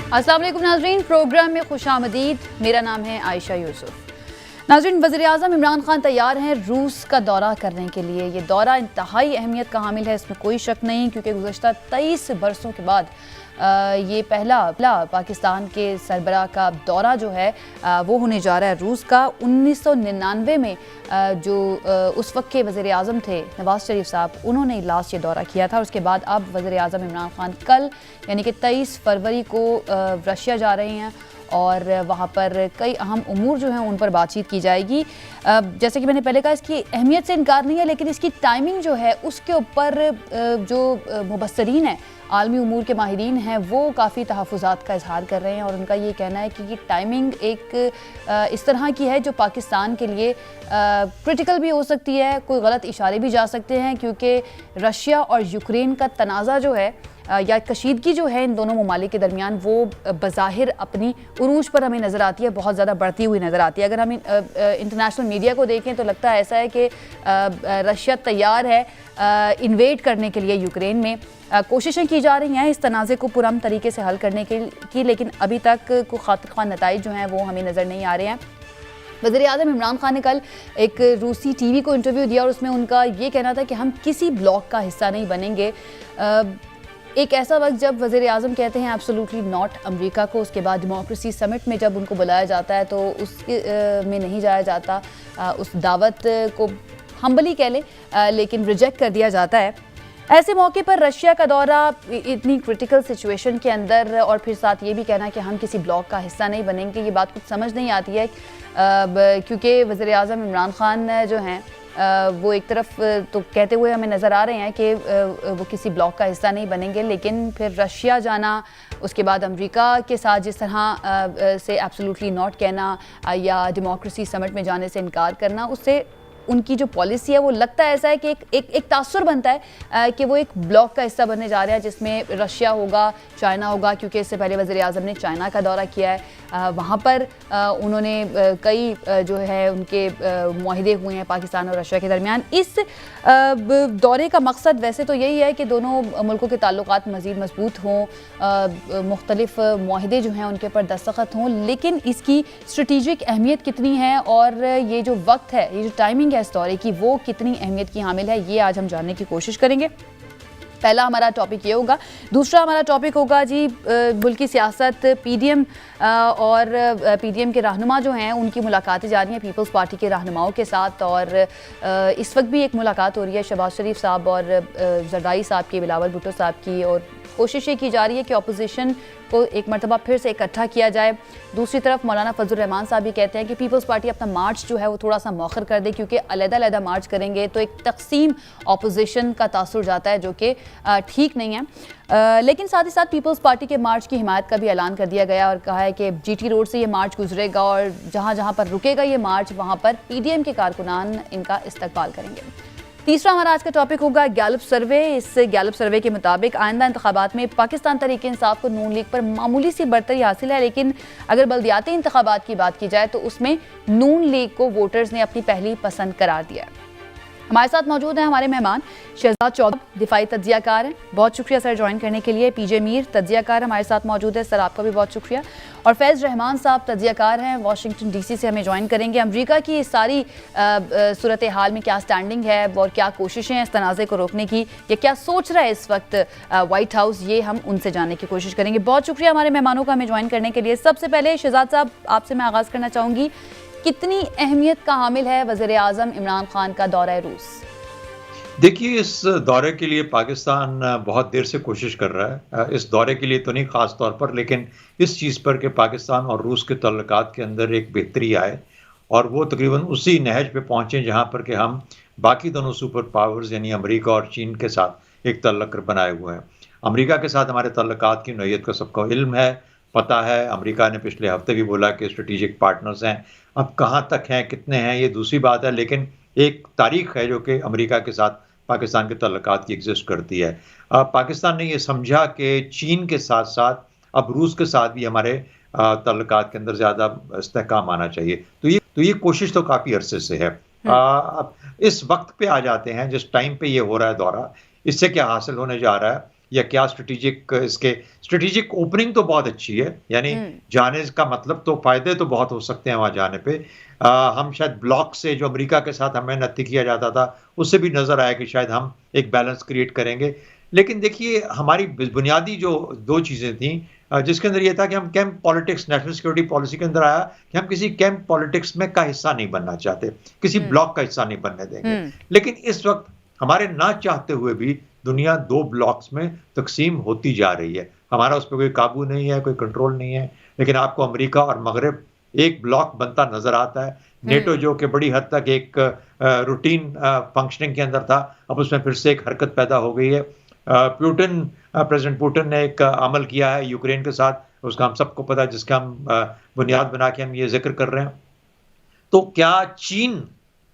अस्सलाम वालेकुम नाज़रीन, प्रोग्राम में खुशामदीद। मेरा नाम है आयशा यूसुफ। नाज़रीन, वज़ीर-ए-आज़म इमरान खान तैयार हैं रूस का दौरा करने के लिए। ये दौरा इंतहाई अहमियत का हामिल है, इसमें कोई शक नहीं, क्योंकि गुज़श्ता 23 बरसों के बाद ये पहला पाकिस्तान के सरबराह का दौरा जो है वो होने जा रहा है रूस का। 1999 में जो उस वक्त के वज़ीर-ए-आज़म थे नवाज़ शरीफ साहब, उन्होंने लास्ट ये दौरा किया था। उसके बाद अब वज़ीर-ए-आज़म इमरान खान कल यानी कि 23 फरवरी को रशिया जा रहे हैं और वहाँ पर कई अहम उमूर जो हैं उन पर बातचीत की जाएगी। जैसे कि मैंने पहले कहा, इसकी अहमियत से इनकार नहीं है, लेकिन इसकी टाइमिंग जो है उसके ऊपर जो मुबस्सरीन है, आलमी उमूर के माहिरीन हैं, वो काफ़ी तहफ़्फ़ुज़ात का इजहार कर रहे हैं और उनका ये कहना है कि ये टाइमिंग एक इस तरह की है जो पाकिस्तान के लिए क्रिटिकल भी हो सकती है। कोई गलत इशारे भी जा सकते हैं, क्योंकि रशिया और यूक्रेन का तनाज़ा जो है या कशीदगी जो है इन दोनों ममालिक के दरमियान, वो बज़ाहिर अपनी उरूज पर हमें नज़र आती है, बहुत ज़्यादा बढ़ती हुई नज़र आती है। अगर हम इंटरनेशनल मीडिया को देखें तो लगता है ऐसा है कि रशिया तैयार है इन्वेड करने के लिए यूक्रेन में। कोशिशें की जा रही हैं इस तनाज़े को पुरअमन तरीके से हल करने की, लेकिन अभी तक कोई खातिर ख्वाह नताइज जो हैं वो हमें नज़र नहीं आ रहे हैं। वज़ीर-ए-आज़म इमरान खान ने कल एक रूसी टीवी को इंटरव्यू दिया और उसमें उनका ये कहना था कि हम किसी ब्लॉक का हिस्सा नहीं बनेंगे। एक ऐसा वक्त जब वज़ीर-ए-आज़म कहते हैं एब्सोल्युटली नॉट अमेरिका को, उसके बाद डेमोक्रेसी समिट में जब उनको बुलाया जाता है तो उसके में नहीं जाया जाता, उस दावत को हम्बली कह लें, लेकिन रिजेक्ट कर दिया जाता है। ऐसे मौके पर रशिया का दौरा इतनी क्रिटिकल सिचुएशन के अंदर, और फिर साथ ये भी कहना कि हम किसी ब्लॉक का हिस्सा नहीं बनेंगे, ये बात कुछ समझ नहीं आती है, क्योंकि वज़ीर-ए-आज़म इमरान खान जो हैं वो एक तरफ तो कहते हुए हमें नज़र आ रहे हैं कि वो किसी ब्लॉक का हिस्सा नहीं बनेंगे, लेकिन फिर रशिया जाना, उसके बाद अमेरिका के साथ जिस तरह से एब्सोल्युटली नॉट कहना या डेमोक्रेसी समिट में जाने से इनकार करना, उससे उनकी जो पॉलिसी है वो लगता है ऐसा है कि एक तासुर बनता है कि वो एक ब्लॉक का हिस्सा बनने जा रहे हैं जिसमें रशिया होगा, चाइना होगा, क्योंकि इससे पहले वज़ीर-ए-आज़म ने चाइना का दौरा किया है। वहाँ पर उन्होंने कई जो है उनके मुआहिदे हुए हैं पाकिस्तान और रशिया के दरमियान। इस दौरे का मकसद वैसे तो यही है कि दोनों मुल्कों के ताल्लुकात मज़ीद मजबूत हों, मुख्तलिफ मुआहिदे जो हैं उनके ऊपर दस्तखत हों, लेकिन इसकी स्ट्रेटिजिक अहमियत कितनी है और ये जो वक्त है, ये जो टाइमिंग है इस दौरे की, वो कितनी अहमियत की हामिल है, ये आज हम जानने की कोशिश करेंगे। पहला हमारा टॉपिक ये होगा। दूसरा हमारा टॉपिक होगा जी मुल्की सियासत, पीडीएम और पीडीएम के रहनुमा जो हैं उनकी मुलाकातें जारी हैं पीपल्स पार्टी के रहनुमाओं के साथ, और इस वक्त भी एक मुलाकात हो रही है शहबाज शरीफ साहब और जरदारी साहब की, बिलावल भुट्टो साहब की, और कोशिश ये की जा रही है कि अपोजिशन को एक मरतबा फिर से इकट्ठा किया जाए। दूसरी तरफ मौलाना फजल रहमान साहब भी कहते हैं कि पीपल्स पार्टी अपना मार्च जो है वो थोड़ा सा मौखर कर दे, क्योंकि अलग-अलग मार्च करेंगे तो एक तकसीम अपोजिशन का तासुर जाता है, जो कि ठीक नहीं है। लेकिन साथ ही साथ पीपल्स पार्टी के मार्च की हिमायत का भी ऐलान कर दिया गया और कहा है कि जीटी रोड से ये मार्च गुजरेगा और जहाँ जहाँ पर रुकेगा ये मार्च, वहाँ पर पीडीएम के कारकुनान इनका इस्तकबाल करेंगे। तीसरा हमारा आज का टॉपिक होगा गैलप सर्वे। इस गैलप सर्वे के मुताबिक आइंदा इंतखाबात में पाकिस्तान तहरीक इंसाफ को नून लीग पर मामूली सी बढ़तरी हासिल है, लेकिन अगर बल्दियाती इंतखाबात की बात की जाए तो उसमें नून लीग को वोटर्स ने अपनी पहली पसंद करार दिया है। हमारे साथ मौजूद हैं हमारे मेहमान शहजाद चौधरी, दिफाई तज्जियाकार हैं, बहुत शुक्रिया सर ज्वाइन करने के लिए। पीजे मीर तज्जियाकार हमारे साथ मौजूद है, सर आपका भी बहुत शुक्रिया। और फैज़ रहमान साहब तज्जियाकार हैं, वाशिंगटन डीसी से हमें ज्वाइन करेंगे। अमेरिका की इस सारी सूरत हाल में क्या स्टैंडिंग है और क्या कोशिशें हैं इस तनाज़े को रोकने की, या क्या सोच रहा है इस वक्त वाइट हाउस, ये हम उनसे जानने की कोशिश करेंगे। बहुत शुक्रिया हमारे मेहमानों का हमें ज्वाइन करने के लिए। सबसे पहले शहजाद साहब आपसे मैं आगाज़ करना चाहूँगी, कितनी अहमियत का हामिल है वज़ीर-ए-आज़म इमरान खान का दौरा रूस? देखिए, इस दौरे के लिए पाकिस्तान बहुत देर से कोशिश कर रहा है। इस दौरे के लिए तो नहीं ख़ास तौर पर, लेकिन इस चीज़ पर कि पाकिस्तान और रूस के तल्लुकात के अंदर एक बेहतरी आए, और वो तकरीबन उसी नहज पे पहुँचे जहाँ पर कि हम बाकी दोनों सुपर पावर्स यानी अमेरिका और चीन के साथ एक तल्लुक बनाए हुए हैं। अमेरिका के साथ हमारे तल्लुकात की नौइयत का सबको इल्म है, पता है। अमेरिका ने पिछले हफ्ते भी बोला कि स्ट्रेटेजिक पार्टनर्स हैं। अब कहाँ तक हैं, कितने हैं, ये दूसरी बात है, लेकिन एक तारीख है जो कि अमेरिका के साथ पाकिस्तान के तल्लुकात की एग्जिस्ट करती है। पाकिस्तान ने ये समझा कि चीन के साथ साथ अब रूस के साथ भी हमारे तल्लुकात के अंदर ज़्यादा इस्तेहकाम आना चाहिए। तो ये कोशिश तो काफ़ी अरसे से है। अब इस वक्त पे आ जाते हैं जिस टाइम पे ये हो रहा है दौरा, इससे क्या हासिल होने जा रहा है या क्या स्ट्रेटेजिक ओपनिंग तो बहुत अच्छी है, यानी जाने का मतलब तो फायदे तो बहुत हो सकते हैं वहां जाने पे। हम शायद ब्लॉक से जो अमेरिका के साथ हमें नत्थी किया जाता था उससे भी नजर आया कि शायद हम एक बैलेंस क्रिएट करेंगे। लेकिन देखिए हमारी बुनियादी जो दो चीजें थी जिसके अंदर ये था कि हम camp politics, national security policy के अंदर आया कि हम किसी कैंप पॉलिटिक्स में का हिस्सा नहीं बनना चाहते, किसी ब्लॉक का हिस्सा नहीं बनने देंगे। लेकिन इस वक्त हमारे ना चाहते हुए भी दुनिया दो ब्लॉक्स में तकसीम होती जा रही है। हमारा उस पर कोई काबू नहीं है, कोई कंट्रोल नहीं है, लेकिन आपको अमेरिका और मगरब एक ब्लॉक बनता नजर आता है। नेटो जो कि बड़ी हद तक एक रूटीन फंक्शनिंग के अंदर था, अब उसमें फिर से एक हरकत पैदा हो गई है। प्रेसिडेंट पुतिन ने एक अमल किया है यूक्रेन के साथ, उसका हम सबको पता है, जिसका हम बुनियाद बना के हम ये जिक्र कर रहे हैं। तो क्या चीन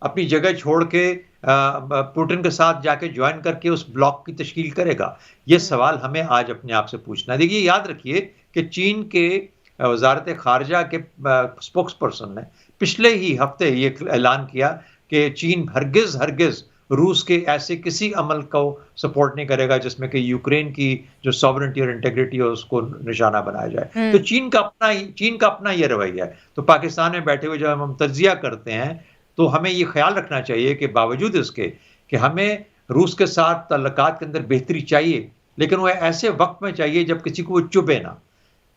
अपनी जगह छोड़ के पुतिन के साथ जाके ज्वाइन करके उस ब्लॉक की तश्कील करेगा? ये सवाल हमें आज अपने आप से पूछना है। देखिए याद रखिए कि चीन के वजारत खारजा के स्पोक्स पर्सन ने पिछले ही हफ्ते ये ऐलान किया कि चीन हरगिज रूस के ऐसे किसी अमल को सपोर्ट नहीं करेगा जिसमें कि यूक्रेन की जो सॉवरेनिटी और इंटेग्रिटी है उसको निशाना बनाया जाए। तो चीन का अपना ये रवैया है। तो पाकिस्तान में बैठे हुए जब हम तज्जिया करते हैं तो हमें ये ख्याल रखना चाहिए कि बावजूद इसके कि हमें रूस के साथ तल्लुकात के अंदर बेहतरी चाहिए, लेकिन वह ऐसे वक्त में चाहिए जब किसी को वो चुभे ना।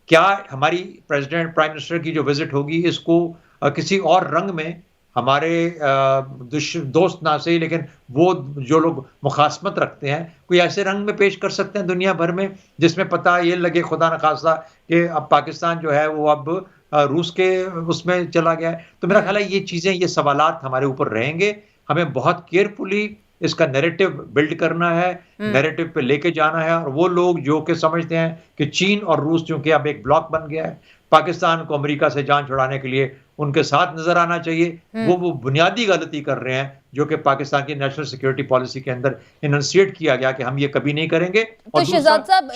क्या हमारी प्रेसिडेंट प्राइम मिनिस्टर की जो विजिट होगी इसको किसी और रंग में हमारे दोस्त ना सही, लेकिन वो जो लोग मुखासमत रखते हैं कोई ऐसे रंग में पेश कर सकते हैं दुनिया भर में जिसमें पता ये लगे खुदा न खास्ता कि अब पाकिस्तान जो है वो अब रूस के उसमें चला गया है। तो मेरा ख्याल है ये चीजें, ये सवालात हमारे ऊपर रहेंगे। हमें बहुत केयरफुली इसका नैरेटिव बिल्ड करना है, नैरेटिव पे लेके जाना है। और वो लोग जो कि समझते हैं कि चीन और रूस चूंकि अब एक ब्लॉक बन गया है, पाकिस्तान को अमेरिका से जान छुड़ाने के लिए उनके साथ नजर आना चाहिए, वो बुनियादी गलती कर रहे हैं जो कि पाकिस्तान की नेशनल सिक्योरिटी पॉलिसी के अंदर इनंसिएट किया गया कि हम ये कभी नहीं करेंगे। तो शहजाद साहब,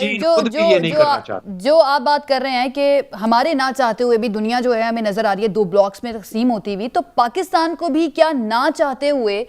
जो आप बात कर रहे हैं कि हमारे ना चाहते हुए भी दुनिया जो है हमें नजर आ रही है दो ब्लॉक्स में तकसीम होती हुई, तो पाकिस्तान को भी क्या ना चाहते हुए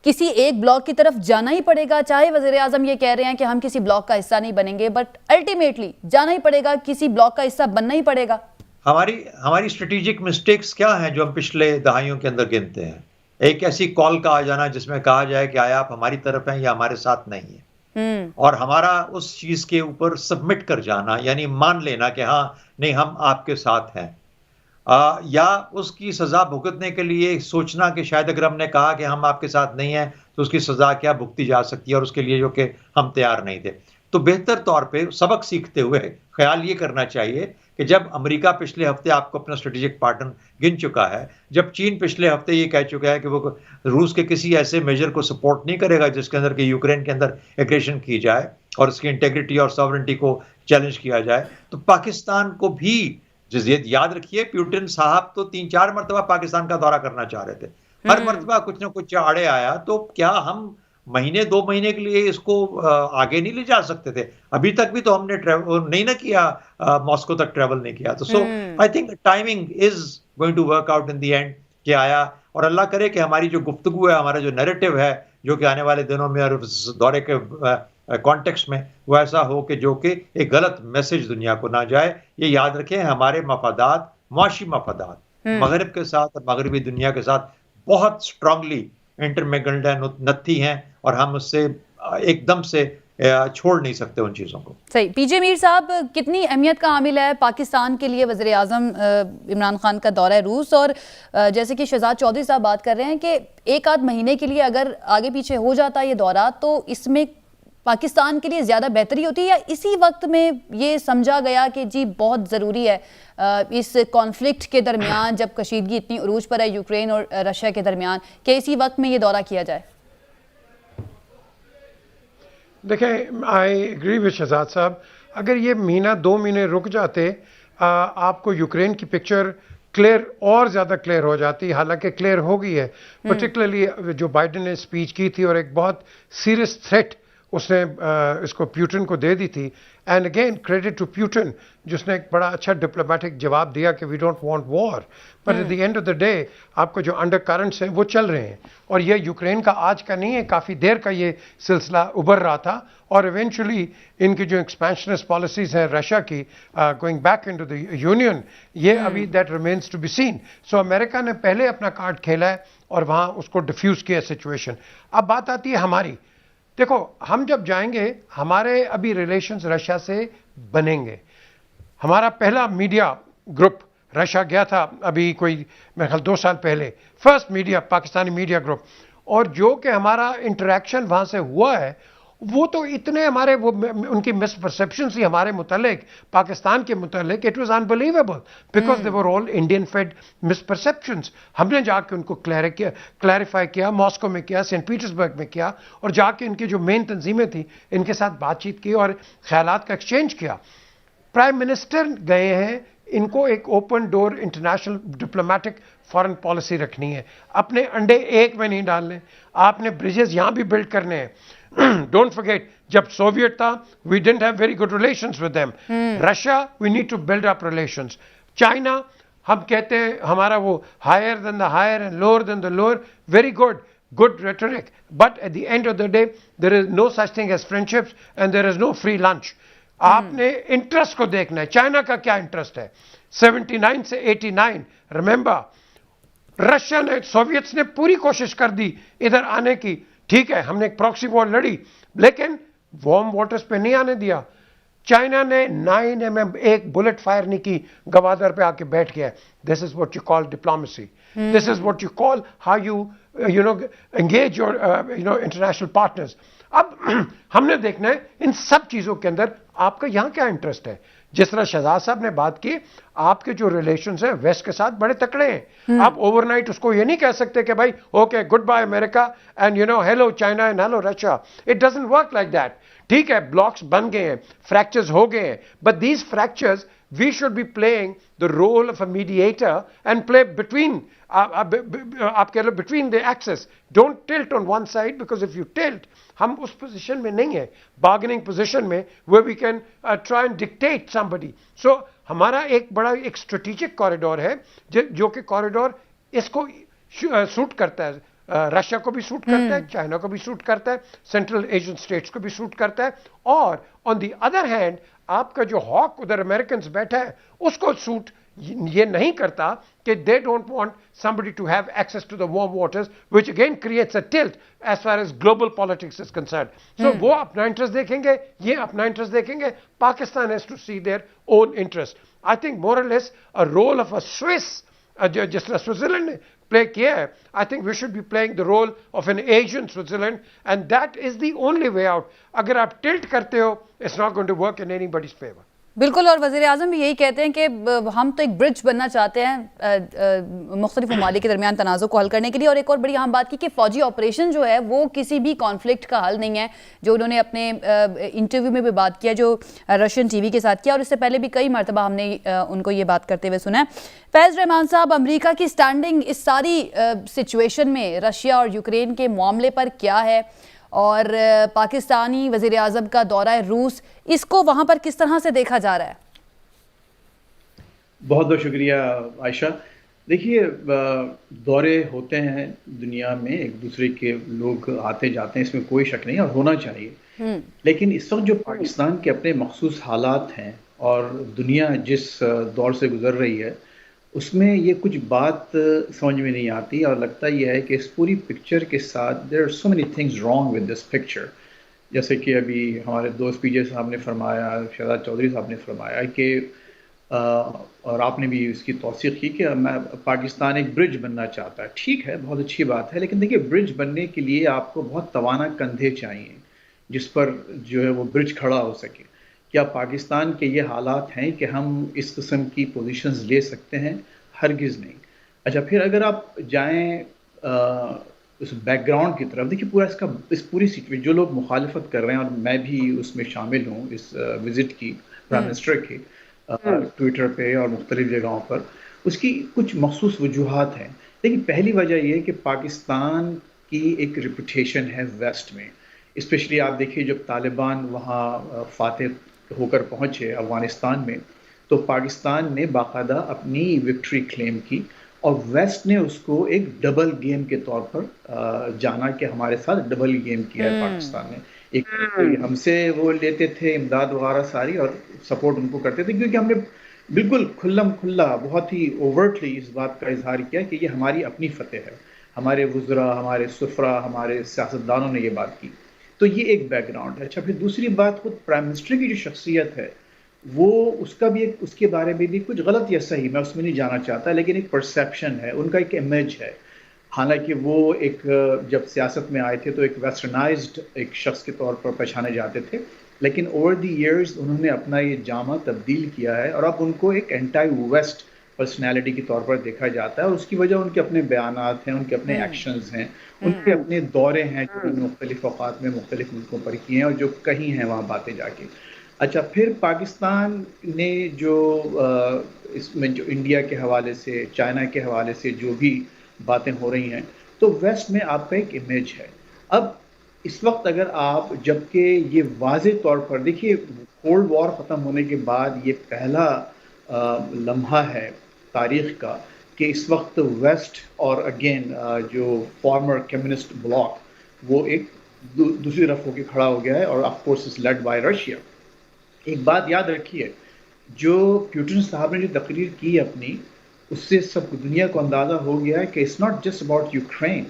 किसी एक ब्लॉक की तरफ जाना ही पड़ेगा? चाहे वजीर आजम ये कह रहे हैं कि हम किसी ब्लॉक का हिस्सा नहीं बनेंगे, बट अल्टीमेटली जाना ही पड़ेगा, किसी ब्लॉक का हिस्सा बनना ही पड़ेगा। हमारी स्ट्रेटेजिक मिस्टेक्स क्या हैं जो हम पिछले दहाइयों के अंदर गिनते हैं? एक ऐसी कॉल का आ जाना जिसमें कहा जाए कि आया आप हमारी तरफ हैं या हमारे साथ नहीं है, और हमारा उस चीज के ऊपर सबमिट कर जाना, यानी मान लेना कि हाँ नहीं हम आपके साथ हैं, या उसकी सजा भुगतने के लिए सोचना कि शायद अगर हमने कहा कि हम आपके साथ नहीं हैं तो उसकी सजा क्या भुगती जा सकती है, और उसके लिए जो कि हम तैयार नहीं थे। तो बेहतर तौर पे सबक सीखते हुए ख्याल ये करना चाहिए कि जब अमेरिका पिछले हफ्ते आपको अपना स्ट्रेटेजिक पार्टनर गिन चुका है, जब चीन पिछले हफ्ते ये कह चुका है कि वो रूस के किसी ऐसे मेजर को सपोर्ट नहीं करेगा जिसके अंदर कि यूक्रेन के अंदर एग्रेशन की जाए और उसकी इंटेग्रिटी और सॉवरेनिटी को चैलेंज किया जाए, तो पाकिस्तान को भी याद रखिए पुतिन साहब तो 3-4 मरतबा पाकिस्तान का दौरा करना चाह रहे थे, हर मरतबा कुछ ना कुछ आड़े आया। तो क्या हम महीने 2 महीने के लिए इसको आगे नहीं ले जा सकते थे? अभी तक भी तो हमने ट्रैवल नहीं ना किया, मॉस्को तक ट्रैवल नहीं किया। तो so I think timing is going to work out in the end कि आया, और अल्लाह करे कि हमारी जो गुफ्तगू है, हमारा जो नैरेटिव है जो कि आने वाले दिनों में और दौरे के कॉन्टेक्स्ट में वो ऐसा हो कि जो कि एक गलत मैसेज दुनिया को ना जाए। ये याद रखें हमारे मफादात, मुआशी मफादात मगरब के साथ और मगरबी दुनिया के साथ बहुत स्ट्रांगली इंटरमिंगल्ड है, नत्थी हैं, और हम उससे एकदम से छोड़ नहीं सकते उन चीज़ों को। सही। पीजे मीर साहब, कितनी अहमियत का हामिल है पाकिस्तान के लिए वज़ीर आज़म इमरान खान का दौरा रूस? और जैसे कि शहजाद चौधरी साहब बात कर रहे हैं कि एक आध महीने के लिए अगर आगे पीछे हो जाता ये दौरा तो इसमें पाकिस्तान के लिए ज़्यादा बेहतरी होती है, या इसी वक्त में ये समझा गया कि जी बहुत ज़रूरी है इस कॉन्फ्लिक्ट के दरमियान, जब कशीदगी इतनी उरूज पर है यूक्रेन और रशिया के दरमियान, कि इसी वक्त में ये दौरा किया जाए? देखें, आई एग्री विद शहजाद साहब, अगर ये महीना 2 महीने रुक जाते आपको यूक्रेन की पिक्चर क्लियर और ज़्यादा क्लियर हो जाती, हालांकि क्लियर हो गई है। पर्टिकुलरली जो बाइडेन ने स्पीच की थी और एक बहुत सीरियस थ्रेट उसने इसको प्यूटिन को दे दी थी। And again credit to Putin, जिसने एक बड़ा अच्छा डिप्लोमेटिक जवाब दिया कि we don't want war, but at the end of the day आपको जो अंडर करंट्स हैं वो चल रहे हैं। और ये यूक्रेन का आज का नहीं है, काफ़ी देर का ये सिलसिला उभर रहा था। और इवेंचुअली इनकी जो एक्सपेंशनिस्ट पॉलिसीज हैं रशिया की, going back into the union, ये अभी that remains to be seen. So America ने पहले अपना कार्ड खेला है और वहाँ उसको डिफ्यूज़ किया सिचुएशन। अब बात आती है हमारी। देखो, हम जब जाएंगे, हमारे अभी रिलेशंस रशिया से बनेंगे। हमारा पहला मीडिया ग्रुप रशिया गया था अभी कोई मेरे ख्याल 2 साल पहले, first media Pakistani media group. और जो कि हमारा इंटरेक्शन वहाँ से हुआ है, वो तो इतने हमारे वो उनकी मिसपरसेप्शन थी हमारे मुतालिक, पाकिस्तान के मुतालिक, it was unbelievable because they were all Indian fed misperceptions. हमने जाके उनको क्लैरिफाई किया, मॉस्को में किया, सेंट पीटर्सबर्ग में किया, और जाके इनकी जो मेन तंजीमें थी इनके साथ बातचीत की और ख्यालात का एक्सचेंज किया। प्राइम मिनिस्टर गए हैं, इनको एक open door international diplomatic foreign policy रखनी है। अपने अंडे एक में नहीं डालने, आपने ब्रिजेस यहां भी बिल्ड करने हैं। डोंट फॉरगेट, जब सोवियत था we didn't have very good relations with them. Russia, we need to build up relations. China, हम कहते हैं हमारा वो higher than the higher and lower than the lower, very good rhetoric, but at the end of the day there is no such thing as friendships and there is no free lunch. आपने interest को देखना है। China का क्या interest है? 79 से 89, remember, Russia ने, Soviets ने पूरी कोशिश कर दी इधर आने की। ठीक है, हमने एक प्रॉक्सी वॉर लड़ी, लेकिन वार्म वाटर्स पे नहीं आने दिया। चाइना ने 9 mm एक बुलेट फायर नहीं की, गवादर पे आके बैठ गया। This is what you call diplomacy, this is what you call how you know engage your international partners. अब हमने देखना है इन सब चीजों के अंदर आपका यहां क्या इंटरेस्ट है। जिस तरह शहजाद साहब ने बात की, आपके जो रिलेशंस हैं वेस्ट के साथ बड़े तकड़े हैं। आप ओवरनाइट उसको ये नहीं कह सकते कि भाई okay good by America and hello China and hello Russia. It doesn't work like that. ठीक है, ब्लॉक्स बन गए हैं, फ्रैक्चर्स हो गए हैं, but these fractures we should be playing the role of a mediator and play between, आप कह लो between the axes. Don't tilt on one side, because if you tilt, हम उस पोजीशन में नहीं है, बार्गेनिंग पोजीशन में, where we can try and dictate somebody. So हमारा एक बड़ा एक स्ट्रेटेजिक कॉरिडोर है, जो कि कॉरिडोर इसको सूट करता है, रशिया को भी सूट करता है, चाइना को भी सूट करता है, सेंट्रल एशियन स्टेट्स को भी सूट करता है। और ऑन द अदर हैंड, आपका जो हॉक उधर अमेरिकन बैठा है, उसको सूट ये नहीं करता कि they don't want somebody to have access to the warm waters, which again creates a tilt as far as global politics is concerned. So वो अपना इंटरेस्ट देखेंगे, ये अपना इंटरेस्ट देखेंगे। Pakistan has to see their own interest. I think more or less a role of a Swiss, जिस तरह Switzerland ने play किया है, I think we should be playing the role of an Asian Switzerland, and that is the only way out. अगर आप tilt करते हो, it's not going to work in anybody's favor. बिल्कुल, और वज़ीर आज़म भी यही कहते हैं कि हम तो एक ब्रिज बनना चाहते हैं मुख्तलिफ ममालिक के दरमियान तनाज़ुर को हल करने के लिए। और एक और बड़ी अहम बात की कि फ़ौजी ऑपरेशन जो है वो किसी भी कॉन्फ्लिक्ट का हल नहीं है, जो उन्होंने अपने इंटरव्यू में भी बात किया जो रशियन टीवी के साथ किया, और इससे पहले भी कई मरतबा हमने उनको ये बात करते हुए सुना है। फैज़ रहमान साहब, अमरीका की स्टैंडिंग इस सारी सिचुएशन में रशिया और यूक्रेन के मामले पर क्या है, और पाकिस्तानी वज़ीर आज़म का दौरा रूस, इसको वहाँ पर किस तरह से देखा जा रहा है? बहुत बहुत शुक्रिया आयशा। देखिए, दौरे होते हैं दुनिया में, एक दूसरे के लोग आते जाते हैं, इसमें कोई शक नहीं और होना चाहिए। लेकिन इस वक्त जो पाकिस्तान के अपने मखसूस हालात हैं और दुनिया जिस दौर से गुजर रही है, उसमें ये कुछ बात समझ में नहीं आती और लगता ये है कि इस पूरी पिक्चर के साथ there are so many things wrong with this picture. जैसे कि अभी हमारे दोस्त पीजे साहब ने फरमाया, शहजाद चौधरी साहब ने फरमाया कि और आपने भी इसकी तौसीक़ की कि पाकिस्तान एक ब्रिज बनना चाहता है। ठीक है, बहुत अच्छी बात है, लेकिन देखिए ब्रिज बनने के लिए आपको बहुत तवाना कंधे चाहिए जिस पर जो है वो ब्रिज खड़ा हो सके। क्या पाकिस्तान के ये हालात हैं कि हम इस किस्म की पोजीशंस ले सकते हैं? हरगिज़ नहीं। अच्छा, फिर अगर आप जाएं उस बैकग्राउंड की तरफ, देखिए पूरा इस पूरी सिचुएशन, जो लोग मुखालिफत कर रहे हैं, और मैं भी उसमें शामिल हूँ इस विज़िट की प्राइम मिनिस्टर की, ट्विटर पे और मुख्तलिफ जगहों पर, उसकी कुछ मखसूस वजूहात हैं। लेकिन पहली वजह यह है कि पाकिस्तान की एक रिपुटेशन है वेस्ट में स्पेशली आप देखिए जब तालिबान वहाँ फातेह होकर पहुँचे अफगानिस्तान में, तो पाकिस्तान ने बाकायदा अपनी विक्ट्री क्लेम की और वेस्ट ने उसको एक डबल गेम के तौर पर जाना कि हमारे साथ डबल गेम किया है पाकिस्तान ने। एक तो हमसे वो लेते थे इमदाद वगैरह सारी और सपोर्ट उनको करते थे, क्योंकि हमने बिल्कुल खुल्लम खुल्ला बहुत ही ओवर्टली इस बात का इजहार किया कि ये हमारी अपनी फतेह है। हमारे वुज़रा, हमारे सुफरा, हमारे सियासतदानों ने ये बात की। तो ये एक बैकग्राउंड है। अच्छा, फिर दूसरी बात, खुद प्राइम मिनिस्टर की जो शख्सियत है, वो उसका भी एक, उसके बारे में भी कुछ गलत या सही मैं उसमें नहीं जाना चाहता, लेकिन एक परसेप्शन है, उनका एक इमेज है। हालांकि वो एक जब सियासत में आए थे तो एक वेस्टर्नाइज्ड एक शख्स के तौर पर पहचाने जाते थे, लेकिन ओवर द इयर्स उन्होंने अपना ये जामा तब्दील किया है और अब उनको एक एंटी वेस्ट पर्सनैलिटी के तौर पर देखा जाता है। और उसकी वजह उनके अपने बयानात हैं, उनके अपने एक्शंस हैं, उनके अपने दौरे हैं जो उन्होंने मुख्तलिफ औकात में मुख्तलिफ मुल्कों पर किए हैं और जो कहीं हैं वहाँ बातें जाके। अच्छा, फिर पाकिस्तान ने जो इसमें जो इंडिया के हवाले से, चाइना के हवाले से जो भी बातें हो रही हैं, तो वेस्ट में आपका एक इमेज है। अब इस वक्त अगर आप, जबकि ये वाज़े तौर पर देखिए, कोल्ड वॉर ख़त्म होने के बाद ये पहला लम्हा है तारीख़ का कि इस वक्त वेस्ट और अगेन जो फॉर्मर कम्युनिस्ट ब्लॉक वो एक दूसरी तरफ होकर खड़ा हो गया है और of course is led by Russia. एक बात याद रखिए, जो पुतिन साहब ने जो तकरीर की अपनी, उससे सब दुनिया को अंदाज़ा हो गया है कि it's not just about Ukraine.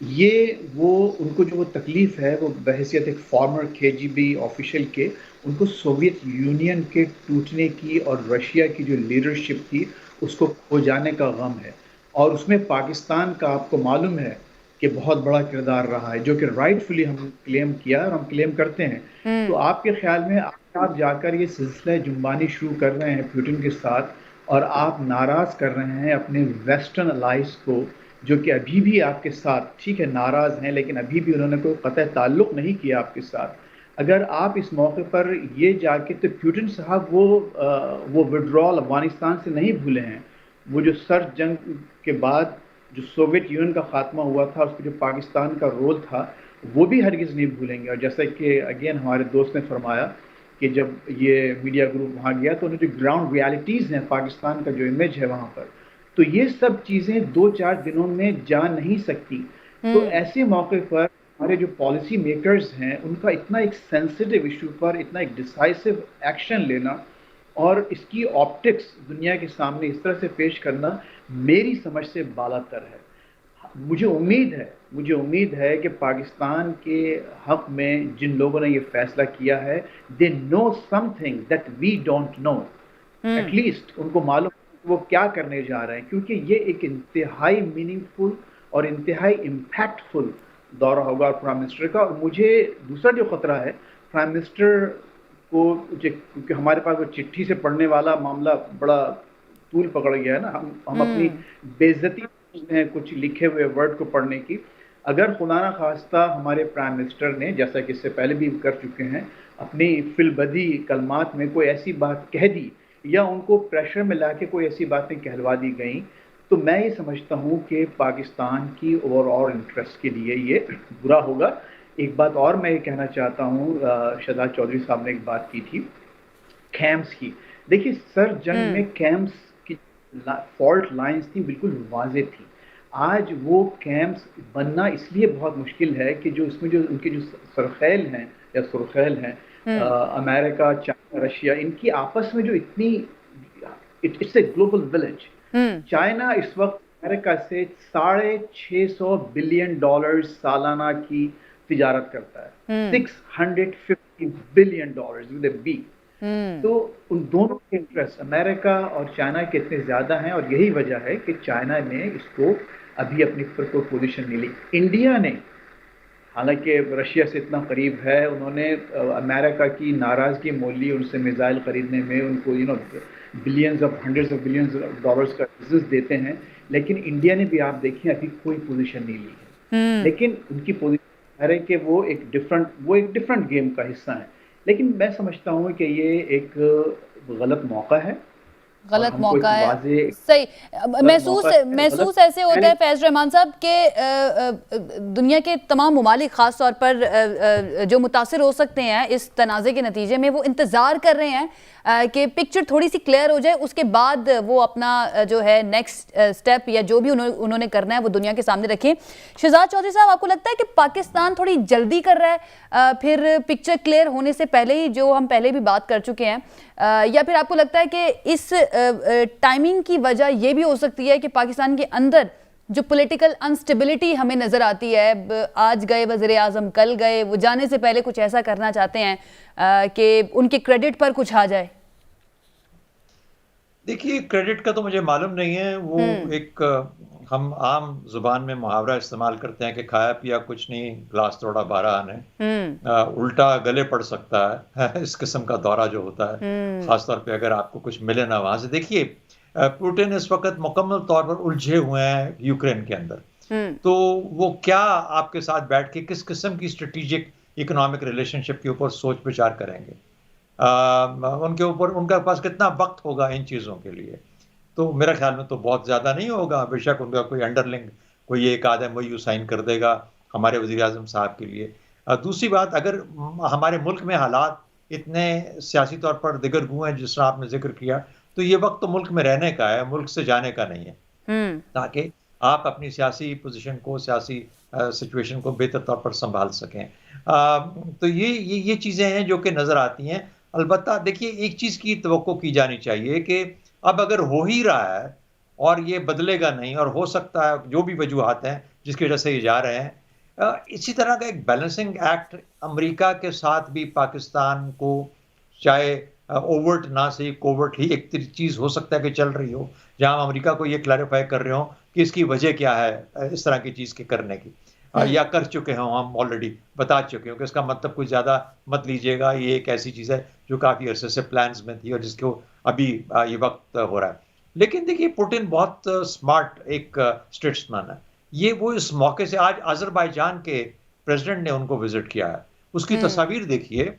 ये वो उनको जो वो तकलीफ़ है वो बहैसियत एक फॉर्मर KGB ऑफिशियल के, उनको सोवियत यूनियन के टूटने की और रशिया की जो लीडरशिप थी उसको खो जाने का गम है। और उसमें पाकिस्तान का आपको मालूम है कि बहुत बड़ा किरदार रहा है, जो कि राइटफुली हम क्लेम किया और हम क्लेम करते हैं। तो आपके ख्याल में आप जाकर ये सिलसिला जुम्बानी शुरू कर रहे हैं पुतिन के साथ और आप नाराज़ कर रहे हैं अपने वेस्टर्न अलाइज को, जो कि अभी भी आपके साथ, ठीक है नाराज़ हैं लेकिन अभी भी उन्होंने कोई क़तई ताल्लुक़ नहीं किया आपके साथ। अगर आप इस मौके पर ये जाके, तो पुतिन साहब वो विड्रॉल अफगानिस्तान से नहीं भूले हैं। वो जो सर्द जंग के बाद जो सोवियत यूनियन का खात्मा हुआ था, उसमें जो पाकिस्तान का रोल था, वो भी हरगिज़ नहीं भूलेंगे। और जैसा कि अगेन हमारे दोस्त ने फरमाया कि जब ये मीडिया ग्रुप वहाँ गया तो उन्हें जो ग्राउंड रियलिटीज़ हैं पाकिस्तान का जो इमेज है वहाँ पर, तो ये सब चीज़ें 2-4 दिनों में जा नहीं सकती। तो ऐसे मौके पर हमारे जो पॉलिसी मेकर्स हैं उनका इतना एक सेंसिटिव इशू पर इतना एक डिसाइसिव एक्शन लेना और इसकी ऑप्टिक्स दुनिया के सामने इस तरह से पेश करना मेरी समझ से बालातर है। मुझे उम्मीद है कि पाकिस्तान के हक़ में जिन लोगों ने ये फैसला किया है, they know something that we don't know. At least उनको मालूम वो क्या करने जा रहे हैं, क्योंकि ये एक इंतहाई मीनिंगफुल और इंतहाई इम्पैक्टफुल दौरा होगा प्राइम मिनिस्टर का। और मुझे दूसरा जो ख़तरा है प्राइम मिनिस्टर को, क्योंकि हमारे पास वो चिट्ठी से पढ़ने वाला मामला बड़ा तूल पकड़ गया है ना, हम अपनी बेइज्जती हैं कुछ लिखे हुए वर्ड को पढ़ने की। अगर खुदा ना खास्ता हमारे प्राइम मिनिस्टर ने, जैसा कि इससे पहले भी कर चुके हैं, अपनी फिलबदी कलमात में कोई ऐसी बात कह दी या उनको प्रेशर में लाके कोई ऐसी बातें कहलवा दी गई, तो मैं ये समझता हूँ कि पाकिस्तान की ओवरऑल इंटरेस्ट के लिए ये बुरा होगा। एक बात और मैं ये कहना चाहता हूँ, शहजाद चौधरी साहब ने एक बात की थी कैंप्स की। देखिए सर्द जंग में कैंप्स की फॉल्ट लाइंस थी, बिल्कुल वाज़े थी। आज वो कैंप्स बनना इसलिए बहुत मुश्किल है कि जो उसमें जो उनके जो सरखेल हैं या सुरखेल हैं, अमेरिका, चाइना, रशिया, इनकी आपस में जो इतनी, it's a global village. China इस वक्त अमेरिका से $650 बिलियन सालाना की तिजारत करता है, $650 बिलियन विद ए बी। तो उन दोनों के इंटरेस्ट अमेरिका और चाइना के इतने ज्यादा हैं और यही वजह है कि चाइना ने इसको अभी अपनी प्रॉपर पोजीशन नहीं ली। इंडिया ने, हालांकि रशिया से इतना करीब है, उन्होंने अमेरिका की नाराजगी मोल ली, उनसे मिसाइल खरीदने में उनको billions of hundreds of billions dollars का बिजनेस देते हैं, लेकिन इंडिया ने भी आप देखें अभी कोई पोजीशन नहीं ली है। लेकिन उनकी पोजीशन है कि वो एक डिफरेंट गेम का हिस्सा है। लेकिन मैं समझता हूँ कि ये एक गलत मौका है गलत हमको एक मौका है। वाज़ेह सही। गलत मौका है, महसूस गलत ऐसे होता है फैज रहमान साहब कि दुनिया के तमाम ममालिक ख़ास तौर पर जो मुतासिर हो सकते हैं इस तनाज़े के नतीजे में, वो इंतज़ार कर रहे हैं कि पिक्चर थोड़ी सी क्लियर हो जाए, उसके बाद वो अपना जो है नेक्स्ट स्टेप या जो भी उन्होंने करना है वो दुनिया के सामने रखें। शहजाद चौधरी साहब, आपको लगता है कि पाकिस्तान थोड़ी जल्दी कर रहा है फिर पिक्चर क्लियर होने से पहले ही, जो हम पहले भी बात कर चुके हैं, या फिर आपको लगता है कि इस टाइमिंग की वजह ये भी हो सकती है कि पाकिस्तान के अंदर जो पॉलिटिकल अनस्टेबिलिटी हमें नजर आती है, आज गए वज़ीर आज़म, कल गए, वो जाने से पहले कुछ ऐसा करना चाहते हैं कि उनके क्रेडिट पर कुछ आ जाए? देखिए, क्रेडिट का तो मुझे मालूम नहीं है। वो एक हम आम जुबान में मुहावरा इस्तेमाल करते हैं कि खाया पिया कुछ नहीं, गिलास तोड़ा 12 आने। उल्टा गले पड़ सकता है इस किस्म का दौरा जो होता है, खासतौर पे अगर आपको कुछ मिले ना वहां से। देखिए, पुतिन इस वक्त मुकम्मल तौर पर उलझे हुए हैं यूक्रेन के अंदर। तो वो क्या आपके साथ बैठ के किस किस्म की स्ट्रेटेजिक इकोनॉमिक रिलेशनशिप के ऊपर सोच विचार करेंगे, उनके ऊपर उनके पास कितना वक्त होगा इन चीज़ों के लिए। तो मेरा ख्याल में तो बहुत ज़्यादा नहीं होगा। बेशक उनका कोई अंडरलिंक कोई एक आधा MOU साइन कर देगा हमारे वज़ीर आज़म साहब के लिए। दूसरी बात, अगर हमारे मुल्क में हालात इतने सियासी तौर पर दिगरगू हैं जिस तरह आपने जिक्र किया, तो ये वक्त तो मुल्क में रहने का है, मुल्क से जाने का नहीं है, ताकि आप अपनी सियासी पोजीशन को, सियासी सिचुएशन को बेहतर तौर पर संभाल सकें। तो ये चीज़ें हैं जो कि नज़र आती हैं। अलबत्ता देखिए, एक चीज़ की तवक्को की जानी चाहिए कि अब अगर हो ही रहा है और ये बदलेगा नहीं, और हो सकता है जो भी वजूहात हैं जिसकी वजह से ये जा रहे हैं, इसी तरह का एक बैलेंसिंग एक्ट अमेरिका के साथ भी पाकिस्तान को, चाहे ओवर्ट ना सही कोवर्ट ही एक चीज़ हो सकता है कि चल रही हो, जहां हम अमेरिका को ये क्लैरिफाई कर रहे हो कि इसकी वजह क्या है इस तरह की चीज़ के करने की, या कर चुके हों, हम ऑलरेडी बता चुके हो कि इसका मतलब कुछ ज़्यादा मत लीजिएगा, ये एक ऐसी चीज़ है जो काफ़ी अरसे से प्लान्स में थी और जिसको अभी ये वक्त हो रहा है। लेकिन देखिए, पुतिन बहुत स्मार्ट एक स्टेट्समैन है। ये वो इस मौके से, आज अज़रबैजान के प्रेसिडेंट ने उनको विजिट किया है, उसकी तस्वीर देखिए।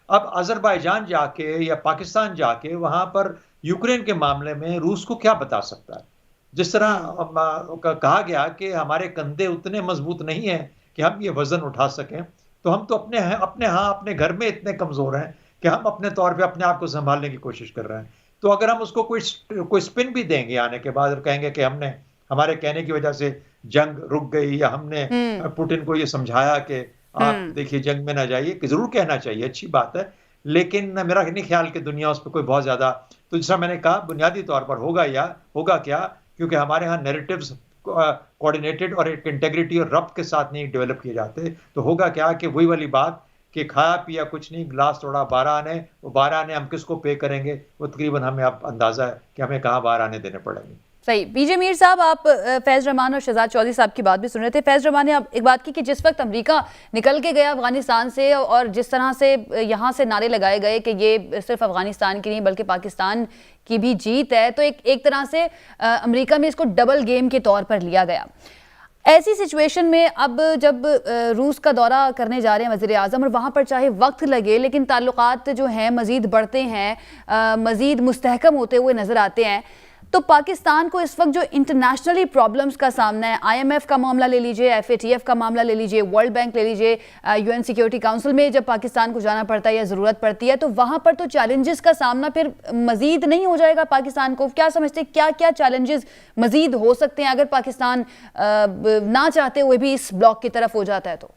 अब अज़रबैजान जाके या पाकिस्तान जाके वहां पर यूक्रेन के मामले में रूस को क्या बता सकता है? जिस तरह कहा गया कि हमारे कंधे उतने मजबूत नहीं हैं कि हम ये वजन उठा सकें, तो हम तो अपने घर में इतने कमजोर हैं कि हम अपने तौर पे अपने आप को संभालने की कोशिश कर रहे हैं। तो अगर हम उसको कोई स्पिन भी देंगे आने के बाद और कहेंगे कि हमने, हमारे कहने की वजह से जंग रुक गई, या हमने पुतिन को ये समझाया कि आप देखिए जंग में ना जाइए, कि जरूर कहना चाहिए, अच्छी बात है, लेकिन मेरा नहीं ख्याल कि दुनिया उस पर कोई बहुत ज्यादा, तो जैसा मैंने कहा, बुनियादी तौर पर होगा क्या, क्योंकि हमारे यहाँ नैरेटिव्स कोऑर्डिनेटेड और एक इंटेग्रिटी और रब्त के साथ नहीं डेवलप किए जाते। तो होगा क्या कि वही वाली बात कि खाया पिया कुछ नहीं, गिलास तोड़ा 12 आने, वो 12 आने हम किसको पे करेंगे, वो तकरीबन हमें अब अंदाजा है कि हमें कहाँ 12 आने देने पड़ेंगे। सही। पीजे मीर साहब, आप फैज़ रहमान और शहजाद चौधरी साहब की बात भी सुन रहे थे। फैज़ रहमान ने अब एक बात की कि जिस वक्त अमेरिका निकल के गया अफगानिस्तान से, और जिस तरह से यहाँ से नारे लगाए गए कि ये सिर्फ अफगानिस्तान की नहीं बल्कि पाकिस्तान की भी जीत है, तो एक तरह से अमेरिका में इसको डबल गेम के तौर पर लिया गया। ऐसी सिचुएशन में अब जब रूस का दौरा करने जा रहे हैं वज़ीर आज़म, और वहाँ पर चाहे वक्त लगे लेकिन ताल्लुकात जो हैं मज़ीद बढ़ते हैं, मज़ीद मुस्तहकम होते हुए नज़र आते हैं, तो पाकिस्तान को इस वक्त जो इंटरनेशनली प्रॉब्लम्स का सामना है, IMF का मामला ले लीजिए, FATF का मामला ले लीजिए, वर्ल्ड बैंक ले लीजिए, UN सिक्योरिटी काउंसिल में जब पाकिस्तान को जाना पड़ता है या ज़रूरत पड़ती है, तो वहाँ पर तो चैलेंजेस का सामना फिर मज़ीद नहीं हो जाएगा पाकिस्तान को? क्या समझते हैं, क्या क्या चैलेंजेस मज़ीद हो सकते हैं अगर पाकिस्तान ना चाहते हुए भी इस ब्लॉक की तरफ हो जाता है? तो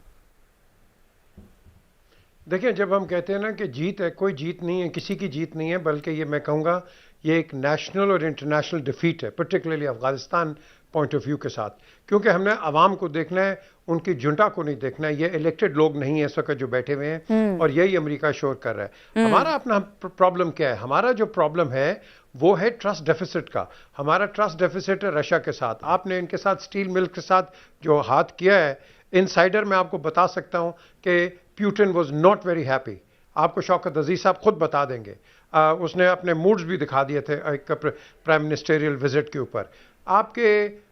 देखिए, जब हम कहते हैं ना कि जीत है, कोई जीत नहीं है, किसी की जीत नहीं है, बल्कि ये मैं कहूँगा ये एक नेशनल और इंटरनेशनल डिफीट है, particularly Afghanistan point of view के साथ, क्योंकि हमने आवाम को देखना है, उनकी जुंटा को नहीं देखना है। ये इलेक्टेड लोग नहीं है इस वक्त जो बैठे हुए हैं, और यही अमेरिका शोर कर रहा है। हमारा अपना प्रॉब्लम क्या है? हमारा जो प्रॉब्लम है वो है ट्रस्ट डेफिसिट का। हमारा ट्रस्ट डेफिसिट है रशिया के साथ। आपने इनके साथ स्टील मिल्क के साथ जो हाथ किया है, इनसाइडर में आपको बता सकता हूं कि Putin was not very happy. आपको शौकत अजीज साहब खुद बता देंगे। उसने अपने मूड्स भी दिखा दिए थे एक प्राइम मिनिस्टेरियल विजिट के ऊपर। आपके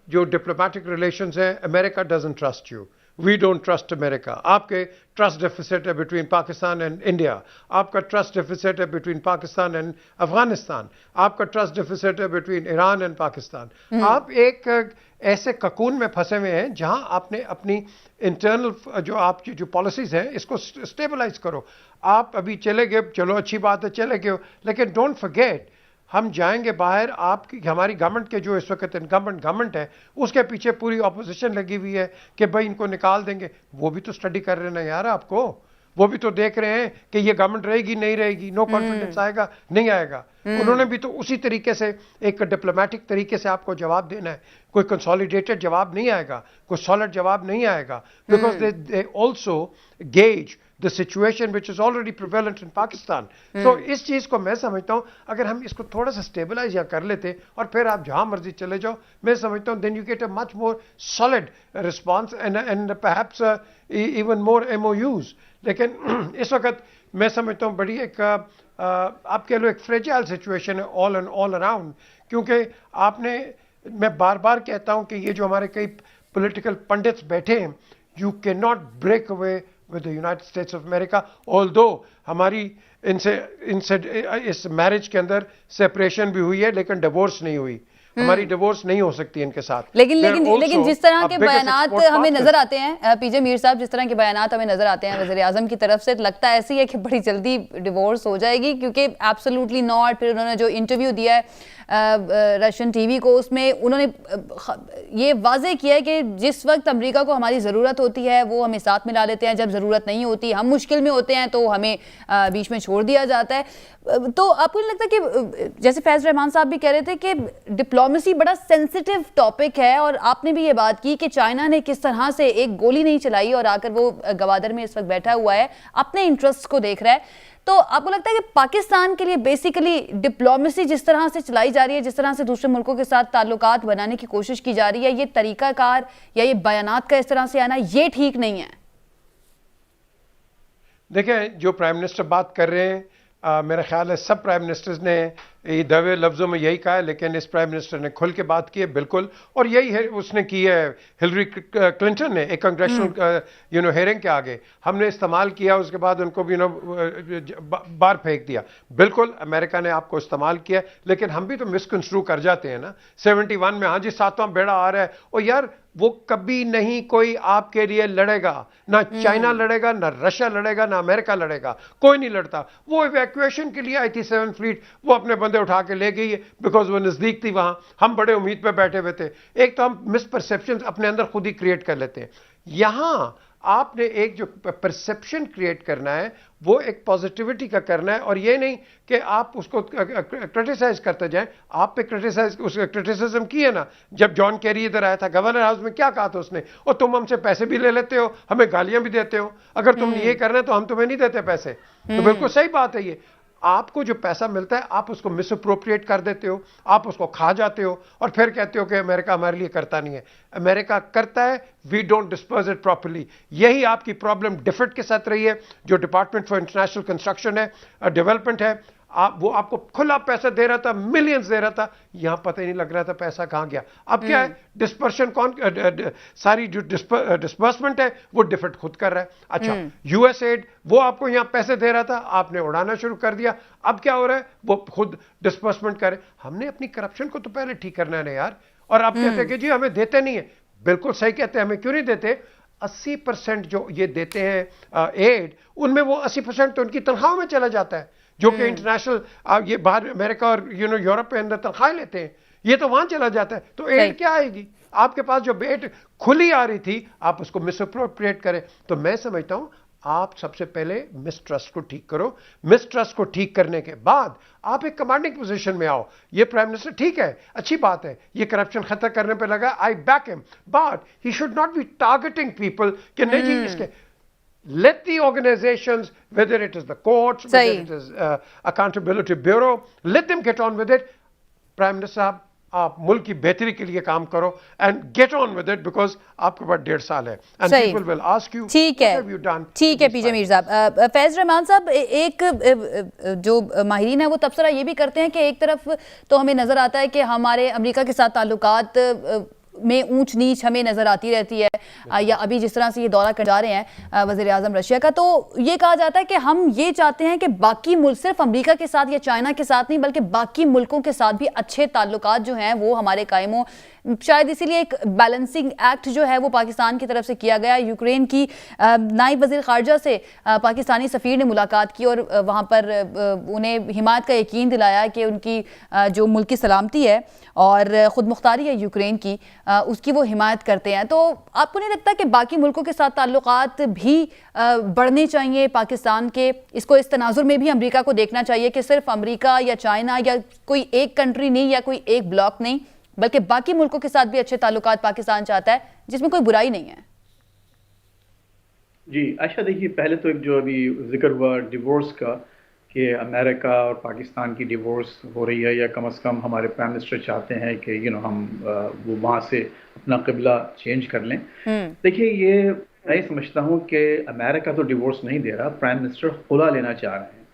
जो डिप्लोमेटिक रिलेशंस हैं, America doesn't trust you, we don't trust America, आपके ट्रस्ट डेफिसिट है बिटवीन पाकिस्तान एंड इंडिया, आपका ट्रस्ट डेफिसिट है बिटवीन पाकिस्तान एंड अफगानिस्तान, आपका ट्रस्ट डेफिसिट है बिटवीन ईरान एंड पाकिस्तान। आप एक ऐसे ककून में फंसे हुए हैं जहां आपने अपनी इंटरनल जो आपकी जो पॉलिसीज हैं इसको स्टेबलाइज करो। आप अभी चले गए, चलो अच्छी बात है चले गए, लेकिन डोंट फॉरगेट हम जाएंगे बाहर, आपकी हमारी गवर्नमेंट के जो इस वक्त इनकम्बेंट गवर्नमेंट है उसके पीछे पूरी ऑपोजिशन लगी हुई है कि भाई इनको निकाल देंगे। वो भी तो स्टडी कर रहे हैं ना यार, आपको वो भी तो देख रहे हैं कि ये गवर्नमेंट रहेगी नहीं रहेगी, नो कॉन्फिडेंस आएगा नहीं आएगा। उन्होंने भी तो उसी तरीके से एक डिप्लोमेटिक तरीके से आपको जवाब देना है, कोई कंसोलिडेटेड जवाब नहीं आएगा, कोई सॉलिड जवाब नहीं आएगा, because they also gauge the situation which is already prevalent in Pakistan. So इस चीज को मैं समझता हूँ अगर हम इसको थोड़ा सा स्टेबलाइज या कर लेते और फिर आप जहां मर्जी चले जाओ, मैं समझता हूँ then you get a much more solid response and perhaps even more MOUs. लेकिन इस वक्त मैं समझता हूँ बड़ी एक आप कह लो एक फ्रेजाइल सिचुएशन है ऑल अराउंड, क्योंकि आपने, मैं बार बार कहता हूँ कि ये जो हमारे कई पॉलिटिकल पंडित्स बैठे हैं, you can not break away with the United States of America, although हमारी इनसे इस मैरिज के अंदर सेपरेशन भी हुई है लेकिन डिवोर्स नहीं हुई, हमारी डिवोर्स नहीं हो सकती इनके साथ। लेकिन जिस तरह के बयानात हमें नजर आते हैं पीजे मीर साहब, जिस तरह के बयानात हमें नजर आते हैं वज़ीर आज़म की तरफ से, लगता है ऐसी है कि बड़ी जल्दी डिवोर्स हो जाएगी, क्योंकि एब्सोल्युटली नॉट। फिर उन्होंने जो इंटरव्यू दिया है रशियन टीवी को, उसमें उन्होंने ये वाजे किया है कि जिस वक्त अमेरिका को हमारी ज़रूरत होती है वो हमें साथ मिला लेते हैं, जब ज़रूरत नहीं होती, हम मुश्किल में होते हैं तो हमें बीच में छोड़ दिया जाता है। तो आपको नहीं लगता कि जैसे फैज़ रहमान साहब भी कह रहे थे कि डिप्लोमेसी बड़ा सेंसिटिव टॉपिक है, और आपने भी ये बात की कि चाइना ने किस तरह से एक गोली नहीं चलाई और आकर वो गवादर में इस वक्त बैठा हुआ है, अपने इंटरेस्ट को देख रहा है। तो आपको लगता है कि पाकिस्तान के लिए बेसिकली डिप्लोमेसी जिस तरह से चलाई जा रही है, जिस तरह से दूसरे मुल्कों के साथ ताल्लुकात बनाने की कोशिश की जा रही है, ये तरीकाकार या ये बयानात का इस तरह से आना, ये ठीक नहीं है? देखें, जो प्राइम मिनिस्टर बात कर रहे हैं, मेरा ख्याल है सब प्राइम मिनिस्टर्स ने ये दबे लफ्ज़ों में यही कहा है, लेकिन इस प्राइम मिनिस्टर ने खुल के बात की है बिल्कुल, और यही है उसने की है हिलरी क्लिंटन ने एक कांग्रेचुनल हेयरिंग के आगे हमने इस्तेमाल किया, उसके बाद उनको भी बाहर फेंक दिया। बिल्कुल अमेरिका ने आपको इस्तेमाल किया, लेकिन हम भी तो मिसकंस्ट्रू कर जाते हैं ना। 71 में हाँ जी 7वां बेड़ा आ रहा है, और यार वो कभी नहीं कोई आपके लिए लड़ेगा, ना चाइना लड़ेगा, ना रशिया लड़ेगा, ना अमेरिका लड़ेगा, कोई नहीं लड़ता। वो इवैक्यूएशन के लिए आई थी 7th फ्लीट, वो अपने बंदे उठा के ले गई है बिकॉज वो नजदीक थी, वहां हम बड़े उम्मीद पे बैठे हुए थे। एक तो हम मिसपरसेप्शन अपने अंदर खुद ही क्रिएट कर लेते हैं। यहां आपने एक जो परसेप्शन क्रिएट करना है वो एक पॉजिटिविटी का करना है, और ये नहीं कि आप उसको क्रिटिसाइज करते जाएं। आप पे क्रिटिसिज्म की है ना, जब जॉन कैरी इधर आया था गवर्नर हाउस में, क्या कहा था उसने, और तुम हमसे पैसे भी ले लेते हो, हमें गालियां भी देते हो, अगर तुम ये करना है तो हम तुम्हें नहीं देते पैसे। तो बिल्कुल सही बात है, ये आपको जो पैसा मिलता है आप उसको मिसअप्रोप्रिएट कर देते हो, आप उसको खा जाते हो, और फिर कहते हो कि अमेरिका हमारे लिए करता नहीं है। अमेरिका करता है, we don't disperse it properly. यही आपकी प्रॉब्लम डिफिट के साथ रही है, जो डिपार्टमेंट फॉर इंटरनेशनल कंस्ट्रक्शन है, डेवलपमेंट है, वो आपको खुला पैसा दे रहा था, मिलियंस दे रहा था, यहां पता ही नहीं लग रहा था पैसा कहां गया। अब क्या है, डिस्पर्शन सारी जो डिस्बर्समेंट है वो डिफिट खुद कर रहा है। अच्छा, यूएसएड वो आपको यहां पैसे दे रहा था, आपने उड़ाना शुरू कर दिया, अब क्या हो रहा है, वो खुद डिस्बर्समेंट करे। हमने अपनी करप्शन को तो पहले ठीक करना है ना यार। और आप कहते हैं कि जी हमें देते नहीं है, बिल्कुल सही कहते हैं, हमें क्यों नहीं देते। 80% जो ये देते हैं एड, उनमें वो 80% तो उनकी तनख्वाह में चला जाता है, जो कि इंटरनेशनल ये बाहर अमेरिका और यूरोप के अंदर तनख्वाह लेते हैं, ये तो वहां चला जाता है। तो एड क्या आएगी आपके पास, जो एड खुली आ रही थी आप उसको मिसअप्रोप्रिएट करें। तो मैं समझता हूं आप सबसे पहले मिसट्रस्ट को ठीक करो, मिसट्रस्ट को ठीक करने के बाद आप एक कमांडिंग पोजीशन में आओ। ये प्राइम मिनिस्टर ठीक है, अच्छी बात है, ये करप्शन खत्म करने पे लगा, I back him, but he should not be targeting people कि नहीं जी इसके। Let the organizations, whether it is the courts, whether it is accountability bureau, let them get on with it. Prime Minister साहब, आप मुल्क की बेहतरी के लिए काम करो and get on with it, because आपके पास 1.5 साल है and people will ask you ठीक है, what have you done. ठीक है पीजे मीर साहब। फैज रहमान साहब, एक जो माहिरीन है वो तबसरा ये भी करते हैं कि एक तरफ तो हमें नजर आता है कि हमारे अमेरिका के साथ ताल्लुकात में ऊंच नीच हमें नजर आती रहती है, या अभी जिस तरह से ये दौरा कर जा रहे हैं वज़ीर आज़म रशिया का, तो ये कहा जाता है कि हम ये चाहते हैं कि बाकी मुल्क, सिर्फ अमेरिका के साथ या चाइना के साथ नहीं बल्कि बाकी मुल्कों के साथ भी अच्छे ताल्लुकात जो हैं वो हमारे कायम हो। शायद इसीलिए एक बैलेंसिंग एक्ट जो है वो पाकिस्तान की तरफ से किया गया। यूक्रेन की नायब वज़ीर ख़ारजा से पाकिस्तानी सफ़ीर ने मुलाकात की और वहाँ पर उन्हें हिमायत का यकीन दिलाया कि उनकी जो मुल्क की सलामती है और ख़ुद मुख्तारी है यूक्रेन की, उसकी वो हिमायत करते हैं। तो आपको नहीं लगता कि बाकी मुल्कों के साथ ताल्लुकात भी बढ़ने चाहिए पाकिस्तान के? इसको इस तनाजुर में भी अमेरिका को देखना चाहिए कि सिर्फ अमेरिका या चाइना या कोई एक कंट्री नहीं या कोई एक ब्लॉक नहीं बल्कि बाकी मुल्कों के साथ भी अच्छे ताल्लुकात पाकिस्तान चाहता है, जिसमें कोई बुराई नहीं है। जी आयशा, देखिए पहले तो एक जो अभी जिक्र हुआ डिवोर्स का कि अमेरिका और पाकिस्तान की डिवोर्स हो रही है, या कम से कम हमारे प्राइम मिनिस्टर चाहते हैं कि हम वो वहाँ से अपना क़िबला चेंज कर लें। देखिए ये मैं समझता हूँ कि अमेरिका तो डिवोर्स नहीं दे रहा, प्राइम मिनिस्टर खुला लेना चाह रहे हैं।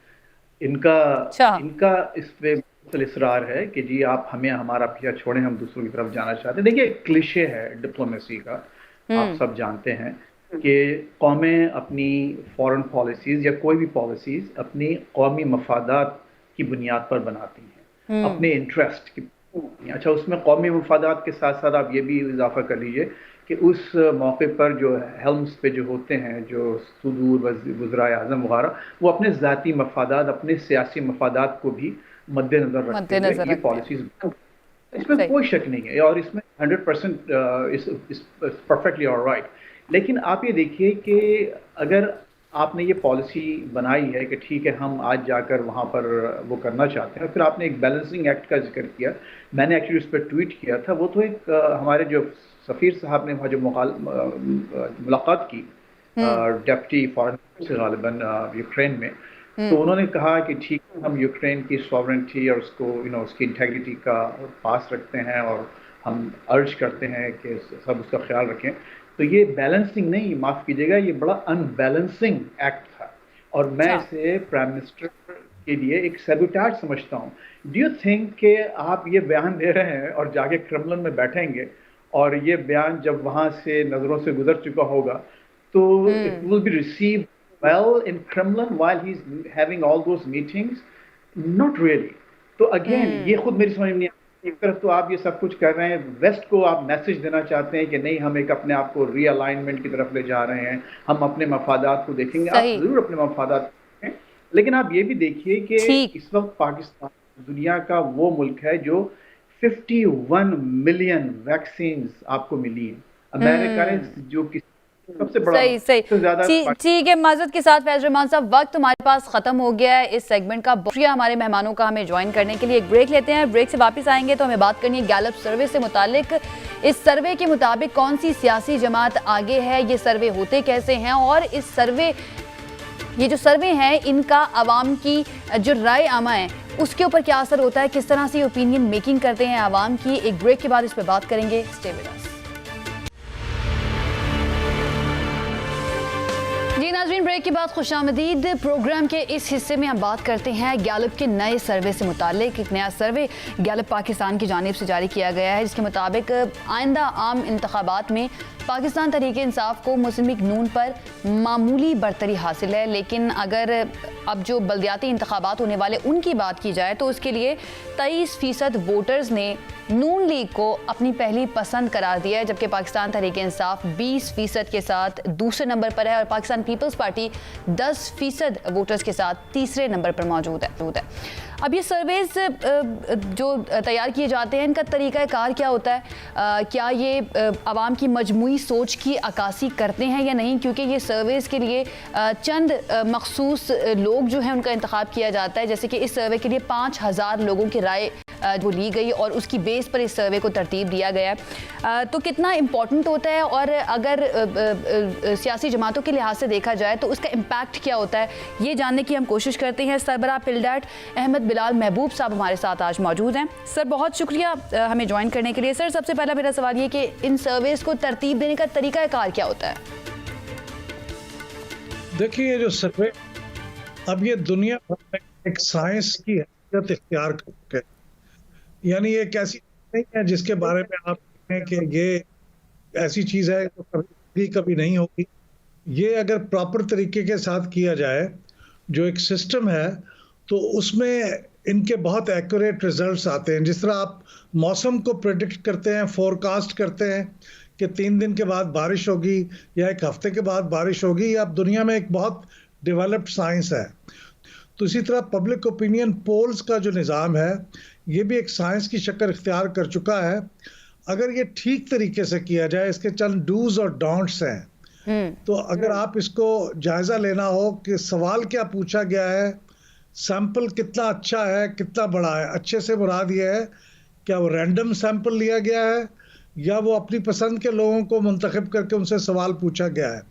इनका इस पे इसरार है कि जी आप हमें हमारा पीछा छोड़ें, हम दूसरों की तरफ जाना चाहते हैं। देखिए क्लिशे है डिप्लोमेसी का, आप सब जानते हैं कि कौमें अपनी फॉरेन पॉलिसीज़ या कोई भी पॉलिसीज़ अपनी कौमी मफादात की बुनियाद पर बनाती हैं, अपने इंटरेस्ट की। अच्छा, उसमें कौमी मफादात के साथ साथ आप ये भी इजाफा कर लीजिए कि उस मौके पर जो हेल्म्स पे जो होते हैं, जो सुदूर वज़राए आज़म वगैरह, वो अपने ज़ाती मफादात, अपने सियासी मफादात को भी मद्देनजर रखते हुए ये पॉलिसीज, इसमें कोई शक नहीं है और इसमें 100% परफेक्टली ऑलराइट। लेकिन आप ये देखिए कि अगर आपने ये पॉलिसी बनाई है कि ठीक है हम आज जाकर वहाँ पर वो करना चाहते हैं, फिर आपने एक बैलेंसिंग एक्ट का जिक्र किया, मैंने एक्चुअली उस पर ट्वीट किया था। वो तो एक हमारे जो सफ़ीर साहब ने वहाँ जो मुलाकात की डेप्टी फॉरेन से गालिबन यूक्रेन में, तो उन्होंने कहा कि ठीक है हम यूक्रेन की सॉवरेंटी और उसको उसकी इंटेग्रिटी का पास रखते हैं और हम अर्ज करते हैं कि सब उसका ख्याल रखें। तो ये बैलेंसिंग नहीं, माफ़ कीजिएगा, ये बड़ा अनबैलेंसिंग एक्ट था और मैं इसे प्राइम मिनिस्टर के लिए एक सैबोटाज समझता हूँ। डू यू थिंक कि आप ये बयान दे रहे हैं और जाके क्रेमलिन में बैठेंगे और ये बयान जब वहाँ से नज़रों से गुजर चुका होगा तो it will be received well in Kremlin while he's having all those meetings? Not really. तो again ये खुद मेरी समझ में नहीं आती। एक तरफ तो आप ये सब कुछ कर रहे हैं, वेस्ट को आप मैसेज देना चाहते हैं कि नहीं हम एक अपने आप को रीअलाइनमेंट की तरफ ले जा रहे हैं, हम अपने मफादात को देखेंगे। आप जरूर अपने मफादात देखें, लेकिन आप ये भी देखिए कि इस वक्त पाकिस्तान दुनिया का वो मुल्क है जो 51 मिलियन वैक्सीन आपको मिली है। अमेरिका ने जो सबसे बड़ा सही ठीक है। माजरत के साथ फैज रहमान साहब, वक्त हमारे पास खत्म हो गया है इस सेगमेंट का। शुक्रिया हमारे मेहमानों का हमें ज्वाइन करने के लिए। एक ब्रेक लेते हैं, ब्रेक से वापस आएंगे तो हमें बात करनी है गैलप सर्वे से मुतालिक। इस सर्वे के मुताबिक कौन सी सियासी जमात आगे है, ये सर्वे होते कैसे हैं और इस सर्वे ये जो सर्वे हैं इनका आवाम की जो राय आमा है उसके ऊपर क्या असर होता है, किस तरह से ओपिनियन मेकिंग करते हैं आवाम की। एक ब्रेक के बाद इस पर बात करेंगे। Stay with us. जी नाज़रीन, ब्रेक के बाद खुशामदीद। प्रोग्राम के इस हिस्से में हम बात करते हैं गैलप के नए सर्वे से मुतालिक। एक नया सर्वे गैलप पाकिस्तान की जानिब से जारी किया गया है जिसके मुताबिक आइंदा आम इंतखाबात में पाकिस्तान तहरीक इंसाफ को मुस्लिम लीग नून पर मामूली बरतरी हासिल है, लेकिन अगर अब जो बल्दियाती इंतखाबात होने वाले उनकी बात की जाए तो उसके लिए 23% वोटर्स ने नून लीग को अपनी पहली पसंद करार दिया है, जबकि पाकिस्तान तहरीक इंसाफ 20% के साथ दूसरे नंबर पर है और पाकिस्तान पीपल्स पार्टी 10% वोटर्स के साथ तीसरे नंबर पर मौजूद है। अब ये सर्वेज जो तैयार किए जाते हैं इनका तरीक़ाकार क्या होता है, क्या ये आवाम की मजमूई सोच की अक्कासी करते हैं या नहीं, क्योंकि ये सर्वेज के लिए चंद मखसूस लोग जो हैं उनका इंतखाब किया जाता है। जैसे कि इस सर्वे के लिए 5000 लोगों की राय वो ली गई और उसकी बेस पर इस सर्वे को तरतीब दिया गया है। तो कितना इम्पॉर्टेंट होता है और अगर सियासी जमातों के लिहाज से देखा जाए तो उसका इम्पैक्ट क्या होता है, ये जानने की हम कोशिश करते हैं। सरबराह पिलडैट अहमद बिलाल महबूब साहब हमारे साथ आज मौजूद हैं। सर बहुत शुक्रिया हमें ज्वाइन करने के लिए। सर सबसे पहला मेरा सवाल ये कि इन सर्वेस को तरतीब देने का तरीक़ाकार क्या होता है? देखिए ये जो सर्वे अब ये दुनिया भर में एक साइंस की हैसियत इख्तियार कर, यानी ये एक ऐसी नहीं है जिसके बारे में आप हैं कि ये ऐसी चीज़ है तो कभी नहीं होगी। ये अगर प्रॉपर तरीके के साथ किया जाए, जो एक सिस्टम है, तो उसमें इनके बहुत एक्यूरेट रिजल्ट्स आते हैं। जिस तरह आप मौसम को प्रेडिक्ट करते हैं, फोरकास्ट करते हैं कि 3 दिन के बाद बारिश होगी या 1 हफ्ते के बाद बारिश होगी, ये अब दुनिया में एक बहुत डेवलप्ड साइंस है। तो इसी तरह पब्लिक ओपिनियन पोल्स का जो निज़ाम है, ये भी एक साइंस की शक्ल इख्तियार कर चुका है। अगर ये ठीक तरीके से किया जाए, इसके चंद डूज और डोंट्स हैं। तो अगर आप इसको जायज़ा लेना हो कि सवाल क्या पूछा गया है, सैंपल कितना अच्छा है, कितना बड़ा है। अच्छे से मुराद ये है, क्या वो रैंडम सैंपल लिया गया है या वो अपनी पसंद के लोगों को मुंतखब करके उनसे सवाल पूछा गया है।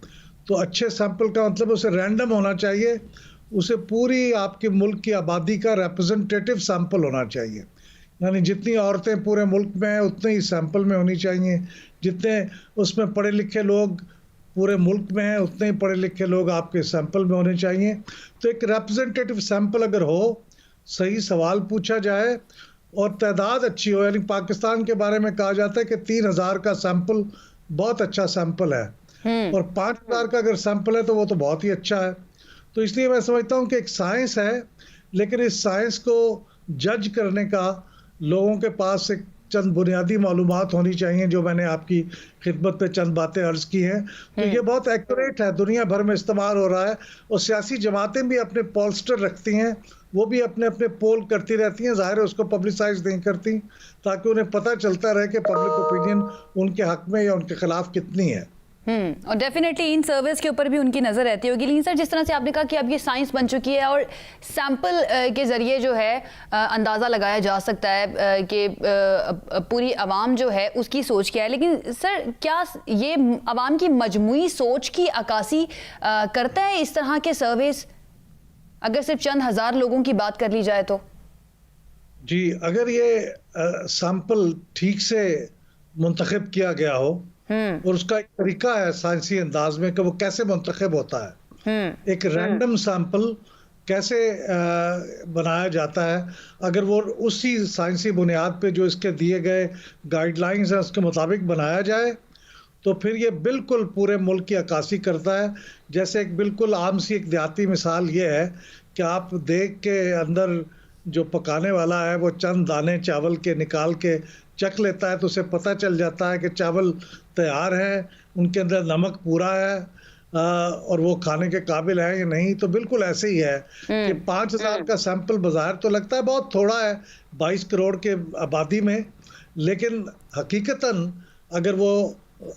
तो अच्छे सैंपल का मतलब उसे रैंडम होना चाहिए, उसे पूरी आपके मुल्क की आबादी का रिप्रेजेंटेटिव सैंपल होना चाहिए। यानी जितनी औरतें पूरे मुल्क में हैं उतने ही सैंपल में होनी चाहिए, जितने उसमें पढ़े लिखे लोग पूरे मुल्क में हैं उतने ही पढ़े लिखे लोग आपके सैंपल में होने चाहिए। तो एक रिप्रेजेंटेटिव सैंपल अगर हो, सही सवाल पूछा जाए और तादाद अच्छी हो, यानी पाकिस्तान के बारे में कहा जाता है कि 3000 का सैंपल बहुत अच्छा सैंपल है और 5000 का अगर सैंपल है तो वो तो बहुत ही अच्छा है। तो इसलिए मैं समझता हूँ कि एक साइंस है, लेकिन इस साइंस को जज करने का लोगों के पास एक चंद बुनियादी मालूमात होनी चाहिए, जो मैंने आपकी खिदमत पे चंद बातें अर्ज की हैं। तो ये बहुत एक्यूरेट है, दुनिया भर में इस्तेमाल हो रहा है और सियासी जमातें भी अपने पोलस्टर रखती हैं, वो भी अपने अपने पोल करती रहती हैं। ज़ाहिर है उसको पब्लिसाइज नहीं करती ताकि उन्हें पता चलता रहे कि पब्लिक ओपिनियन उनके हक में या उनके खिलाफ कितनी है। और डेफिनेटली इन सर्विस के ऊपर भी उनकी नज़र रहती होगी। लेकिन सर, जिस तरह से आपने कहा कि अब ये साइंस बन चुकी है और सैंपल के ज़रिए जो है अंदाज़ा लगाया जा सकता है कि पूरी आवाम जो है उसकी सोच क्या है। लेकिन सर, क्या ये आवाम की मजमूई सोच की अक्कासी करता है इस तरह के सर्विस, अगर सिर्फ चंद हज़ार लोगों की बात कर ली जाए तो? जी, अगर ये सैंपल ठीक से मुंतखब किया गया हो और उसका एक तरीका है साइंसी अंदाज में कि वो कैसे मुंतखब होता है, एक रैंडम सैंपल कैसे बनाया जाता है, अगर वो उसी साइंसी बुनियाद पे जो इसके दिए गए गाइडलाइंस हैं उसके मुताबिक बनाया जाए, तो फिर ये बिल्कुल पूरे मुल्क की अक्कासी करता है। जैसे एक बिल्कुल आम सी एक देहाती मिसाल ये है कि आप देख के अंदर जो पकाने वाला है वो चंद दाने चावल के निकाल के चख लेता है, तो उसे पता चल जाता है कि चावल तैयार है, उनके अंदर नमक पूरा है और वो खाने के काबिल है या नहीं। तो बिल्कुल ऐसे ही है कि 5000 का सैंपल बाज़ार तो लगता है बहुत थोड़ा है 22 करोड़ के आबादी में, लेकिन हकीकतन अगर वो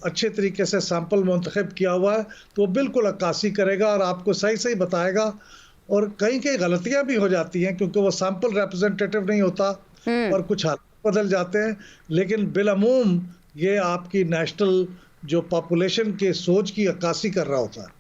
अच्छे तरीके से सैंपल मुंतखब किया हुआ है तो वो बिल्कुल अक्कासी करेगा और आपको सही सही बताएगा। और कई कई गलतियां भी हो जाती हैं क्योंकि वो सैंपल रिप्रेजेंटेटिव नहीं होता और कुछ हालात बदल जाते हैं, लेकिन बिलअमूम ये आपकी नेशनल जो पॉपुलेशन के सोच की अक्कासी कर रहा होता है।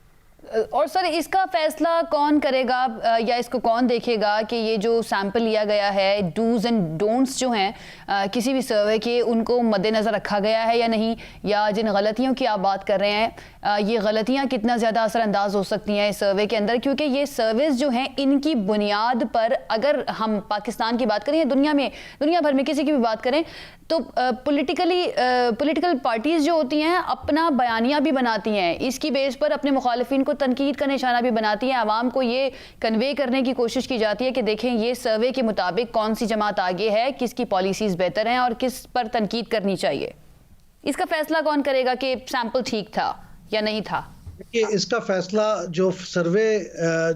और सर, इसका फैसला कौन करेगा या इसको कौन देखेगा कि ये जो सैंपल लिया गया है, डूज एंड डोंट्स जो हैं किसी भी सर्वे के, उनको मद्देनज़र रखा गया है या नहीं, या जिन गलतियों की आप बात कर रहे हैं ये गलतियां कितना ज़्यादा असरअंदाज हो सकती हैं इस सर्वे के अंदर? क्योंकि ये सर्विस जो हैं इनकी बुनियाद पर, अगर हम पाकिस्तान की बात करें या दुनिया भर में किसी की भी बात करें, तो पॉलिटिकल पार्टीज़ जो होती हैं अपना बयानिया भी बनाती हैं, इसकी बेस पर अपने मुखालिफिन को तनकीद का निशाना भी बनाती हैं। आवाम को ये कन्वे करने की कोशिश की जाती है कि देखें ये सर्वे के मुताबिक कौन सी जमात आगे है, किसकी पॉलिसीज़ बेहतर हैं और किस पर तनकीद करनी चाहिए। इसका फैसला कौन करेगा कि सैंपल ठीक था या नहीं था? देखिए, इसका फैसला जो सर्वे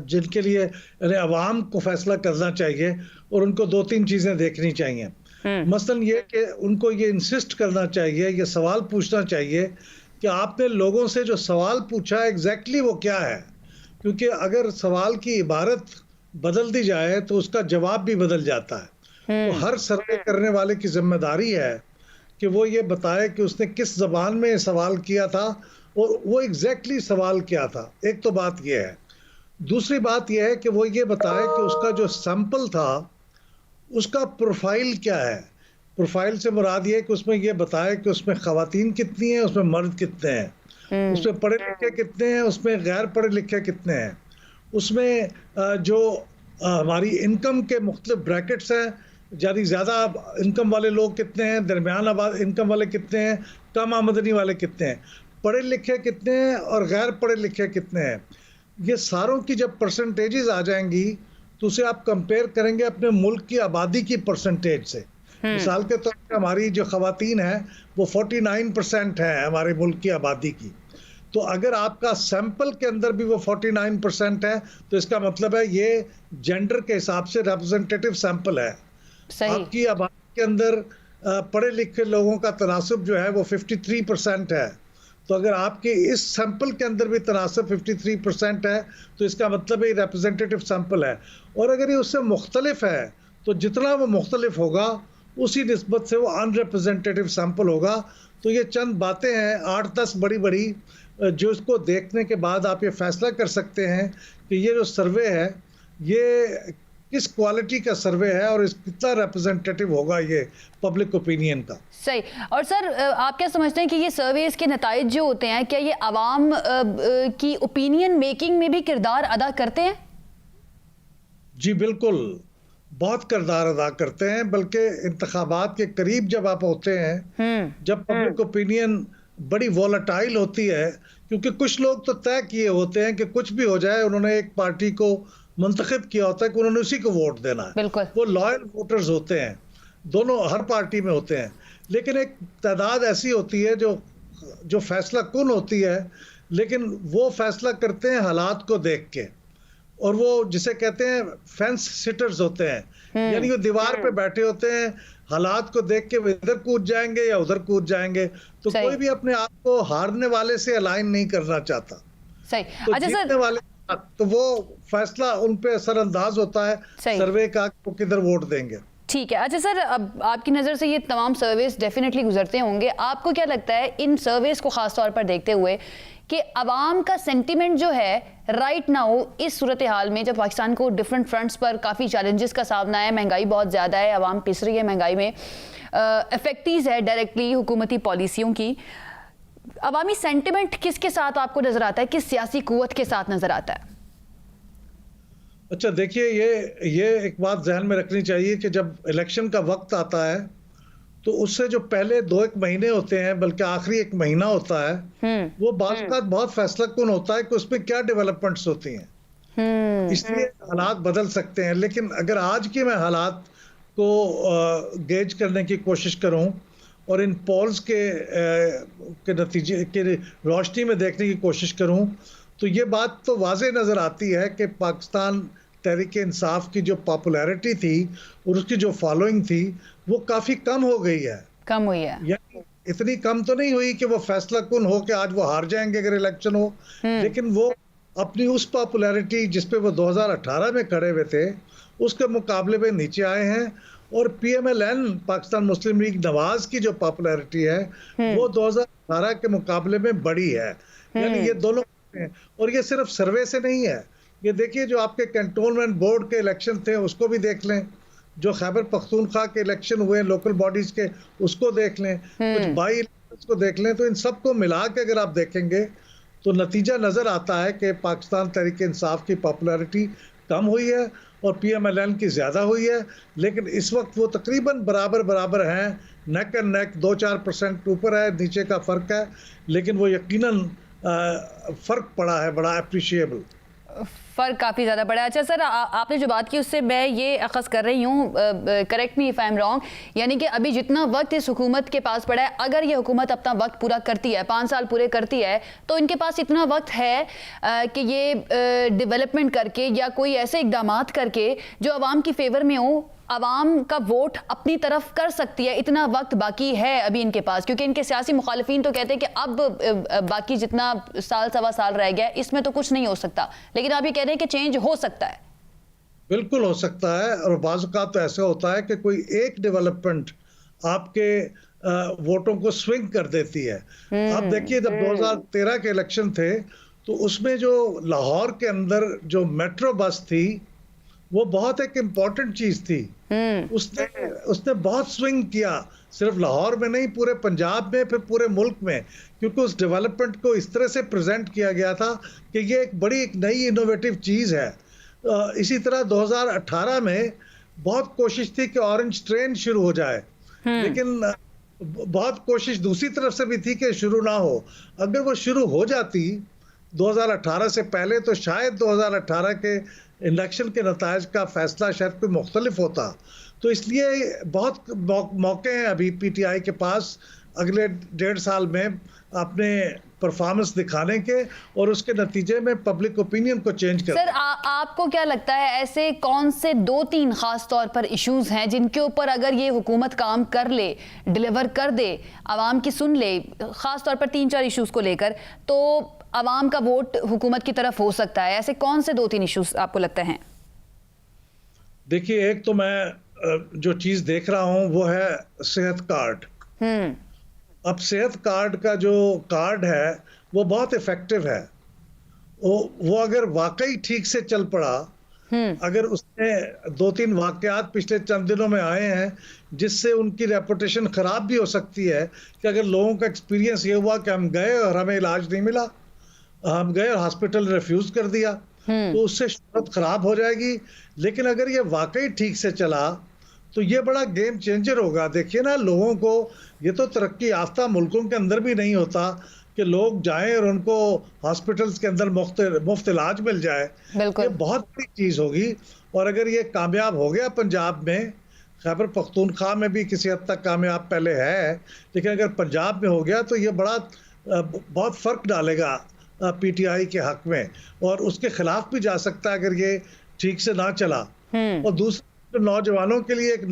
जिनके लिए अवाम को फैसला करना चाहिए और उनको 2-3 चीज़ें देखनी चाहिए। मसलन ये कि उनको ये इंसिस्ट करना चाहिए, ये सवाल पूछना चाहिए कि आपने लोगों से जो सवाल पूछा है एग्जैक्टली वो क्या है, क्योंकि अगर सवाल की इबारत बदल दी जाए तो उसका जवाब भी बदल जाता है। तो हर सर्वे करने वाले की जिम्मेदारी है कि वो ये बताए कि उसने किस ज़बान में सवाल किया था और वो एग्जैक्टली सवाल क्या था। एक तो बात ये है। दूसरी बात यह है कि वो ये बताए कि उसका जो सैंपल था उसका प्रोफाइल क्या है। प्रोफाइल से मुराद ये है कि उसमें ये बताए कि उसमें ख़वातीन कितनी हैं, उसमें मर्द कितने हैं, उसमें पढ़े लिखे कितने हैं, उसमें गैर पढ़े लिखे कितने हैं, उसमें जो हमारी इनकम के मुख्तलिफ ब्रैकेट्स हैं यानी ज़्यादा इनकम वाले लोग कितने हैं, दरमियान इनकम वाले कितने हैं, कम आमदनी वाले कितने हैं, पढ़े लिखे कितने हैं और गैर पढ़े लिखे कितने हैं। ये सारों की जब परसेंटेजेस आ जाएंगी तो उसे आप कंपेयर करेंगे अपने मुल्क की आबादी की परसेंटेज से। मिसाल के तौर पर हमारी जो ख़वातीन है वो 49% है हमारे मुल्क की आबादी की। तो अगर आपका सैंपल के अंदर भी वो 49% है तो इसका मतलब है ये जेंडर के हिसाब से रिप्रेजेंटेटिव सैंपल है। आपकी आबादी के अंदर पढ़े लिखे लोगों का तनासब जो है वो 53% है। तो अगर आपके इस सैंपल के अंदर भी तनासब 53% है तो इसका मतलब ये रिप्रेजेंटेटिव सैंपल है। और अगर ये उससे मुख्तलिफ है तो जितना वो मुख्तलिफ होगा उसी निस्बत से वो अनरिप्रेजेंटेटिव सैंपल होगा। तो ये चंद बातें हैं 8-10 बड़ी बड़ी जो इसको देखने के बाद आप ये फैसला कर सकते हैं कि ये जो सर्वे है ये किस क्वालिटी का सर्वे है और इस कितना रिप्रेजेंटेटिव होगा ये पब्लिक ओपिनियन का। सही। और सर आप क्या समझते हैं कि ये सर्वेस के नताइज जो होते हैं क्या ये आवाम की ओपिनियन मेकिंग में भी किरदार अदा करते हैं? जी बिल्कुल, बहुत किरदार अदा करते हैं। बल्कि इंतखाबात के करीब जब आप होते हैं, जब पब्लिक ओपिनियन बड़ी वॉलेटाइल होती है, क्योंकि कुछ लोग तो तय किए होते हैं कि कुछ भी हो जाए उन्होंने एक पार्टी को मुंतखब किया होता है कि उन्होंने उसी को वोट देना है। बिल्कुल। वो लॉयल वोटर्स होते हैं, दोनों हर पार्टी में होते हैं। लेकिन एक तादाद ऐसी होती है जो फैसला कुन होती है, लेकिन वो फैसला करते हैं हालात को देख के, और वो जिसे कहते हैं फेंस सिटर्स होते हैं, यानी वो दीवार पे बैठे होते हैं, हालात को देख के वो इधर कूद जाएंगे या उधर कूद जाएंगे। तो कोई भी अपने आप को हारने वाले से अलाइन नहीं करना चाहता। सही। तो अच्छा जीतने सर, वाले तो वो फैसला उन पे असरअंदाज होता है सर्वे का, वो किधर वोट देंगे। ठीक है। अच्छा सर, अब आपकी नज़र से ये तमाम सर्वेस डेफिनेटली गुजरते होंगे, आपको क्या लगता है इन सर्वेस को ख़ास तौर पर देखते हुए कि अवाम का सेंटिमेंट जो है राइट नाउ इस सूरत हाल में, जब पाकिस्तान को डिफरेंट फ्रंट्स पर काफ़ी चैलेंजेस का सामना है, महंगाई बहुत ज़्यादा है, अवाम पिस रही है महंगाई में, इफेक्टिव है डायरेक्टली हुकूमती पॉलिसियों की, अवामी सेंटिमेंट किसके साथ आपको नज़र आता है, किस सियासी कुव्वत के साथ नज़र आता है? अच्छा देखिए, ये एक बात जहन में रखनी चाहिए कि जब इलेक्शन का वक्त आता है तो उससे जो पहले 2-1 महीने होते हैं, बल्कि आखिरी 1 महीना होता है, वो बात बहुत फैसला कुन होता है कि उसमें क्या डेवलपमेंट्स होती हैं। इसलिए हालात बदल सकते हैं। लेकिन अगर आज के मैं हालात को गेज करने की कोशिश करूं और इन पोल्स के नतीजे के रोशनी में देखने की कोशिश करूं तो ये बात तो वाज़े नज़र आती है कि पाकिस्तान तहरीक इंसाफ की जो पॉपुलैरिटी थी और उसकी जो फॉलोइंग थी वो काफ़ी कम हो गई है। कम हुई है, यानी इतनी कम तो नहीं हुई कि वो फैसला कुन हो कि आज वो हार जाएंगे अगर इलेक्शन हो, लेकिन वो अपनी उस पॉपुलैरिटी जिस पे वो 2018 में खड़े हुए थे उसके मुकाबले में नीचे आए हैं। और PMLN पाकिस्तान मुस्लिम लीग नवाज की जो पॉपुलैरिटी है वो 2018 के मुकाबले में बढ़ी है। यानी ये दोनों, और ये सिर्फ सर्वे से नहीं है, ये देखिए जो आपके कैंटोनमेंट बोर्ड के इलेक्शन थे उसको भी देख लें, जो खैबर पख्तूनख्वा के इलेक्शन हुए लोकल बॉडीज के उसको देख लें, कुछ बाई इलेक्शंस को देख लें, तो इन सब को मिला के अगर आप देखेंगे तो नतीजा नज़र आता है कि पाकिस्तान तहरीक इंसाफ की पॉपुलैरिटी कम हुई है और PMLN की ज़्यादा हुई है। लेकिन इस वक्त वो तकरीबन बराबर हैं, नेक एंड नेक, 2-4% ऊपर है नीचे का फ़र्क है, लेकिन वो यकीनन फ़र्क पड़ा है, बड़ा अप्रिशिएबल फ़र्क काफ़ी ज़्यादा पड़ा है। अच्छा सर, आपने जो बात की उससे मैं ये अखज़ कर रही हूँ, correct me if I am wrong, यानी कि अभी जितना वक्त इस हुकूमत के पास पड़ा है, अगर ये हुकूमत अपना वक्त पूरा करती है, 5 साल पूरे करती है, तो इनके पास इतना वक्त है कि ये डेवलपमेंट करके या कोई ऐसे इक़दामात करके जो आवाम की फेवर में हो, आवाम का वोट अपनी तरफ कर सकती है। इतना वक्त बाकी है अभी इनके पास, क्योंकि इनके सियासी मुखालिफिन तो कहते हैं कि अब बाकी जितना साल सवा साल रह गया इसमें तो कुछ नहीं हो सकता, लेकिन आप ये कह रहे हैं कि चेंज हो सकता है। बिल्कुल हो सकता है, और बाज़ औक़ात तो ऐसा होता है कि कोई एक डेवलपमेंट आपके वोटों को स्विंग कर देती है। आप देखिए जब 2013 के इलेक्शन थे तो उसमें जो लाहौर के अंदर जो मेट्रो बस थी वो बहुत एक इम्पॉर्टेंट चीज थी। उसने बहुत स्विंग किया, सिर्फ लाहौर में नहीं, पूरे पंजाब में, फिर पूरे मुल्क में, क्योंकि उस डेवलपमेंट को इस तरह से प्रेजेंट किया गया था कि ये एक बड़ी एक नई इनोवेटिव चीज़ है। इसी तरह 2018 में बहुत कोशिश थी कि ऑरेंज ट्रेन शुरू हो जाए, लेकिन बहुत कोशिश दूसरी तरफ से भी थी कि शुरू ना हो। अगर वो शुरू हो जाती 2018 से पहले तो शायद 2018 के इलेक्शन के नतायज का फैसला शायद कोई मुख्तलिफ होता। तो इसलिए बहुत मौके हैं अभी पीटीआई के पास अगले 1.5 साल में अपने परफॉर्मेंस दिखाने के और उसके नतीजे में पब्लिक ओपिनियन को चेंज कर। सर आपको क्या लगता है ऐसे कौन से 2-3 खास तौर पर इश्यूज हैं जिनके ऊपर अगर ये हुकूमत काम कर ले, डिलीवर कर दे, आवाम की सुन ले, खास तौर पर 3-4 इश्यूज को लेकर, तो आवाम का वोट हुकूमत की तरफ हो सकता है? ऐसे कौन से 2-3 इश्यूज आपको लगता है? देखिए, एक तो मैं जो चीज देख रहा हूं वो है सेहत कार्ड। अब सेहत कार्ड का जो कार्ड है वो बहुत इफेक्टिव है। वो अगर वाकई ठीक से चल पड़ा, अगर उसने 2-3 वाकयात पिछले चंद दिनों में आए हैं जिससे उनकी रेपुटेशन खराब भी हो सकती है कि अगर लोगों का एक्सपीरियंस ये हुआ कि हम गए और हमें इलाज नहीं मिला, हम गए और हॉस्पिटल रिफ्यूज कर दिया, तो उससे शोहरत खराब हो जाएगी। लेकिन अगर ये वाकई ठीक से चला तो ये बड़ा गेम चेंजर होगा। देखिए ना, लोगों को, ये तो तरक्की याफ्ता मुल्कों के अंदर भी नहीं होता कि लोग जाएं और उनको हॉस्पिटल्स के अंदर मुफ्त इलाज मिल जाए। ये बहुत बड़ी चीज होगी। और अगर ये कामयाब हो गया पंजाब में, खैबर पख्तूनख्वा में भी किसी हद तक कामयाब पहले है, लेकिन अगर पंजाब में हो गया तो ये बहुत फर्क डालेगा पीटीआई के हक में, और उसके खिलाफ भी जा सकता है अगर ये ठीक से ना चला। और दूसरा, नौजवानों के लिए एक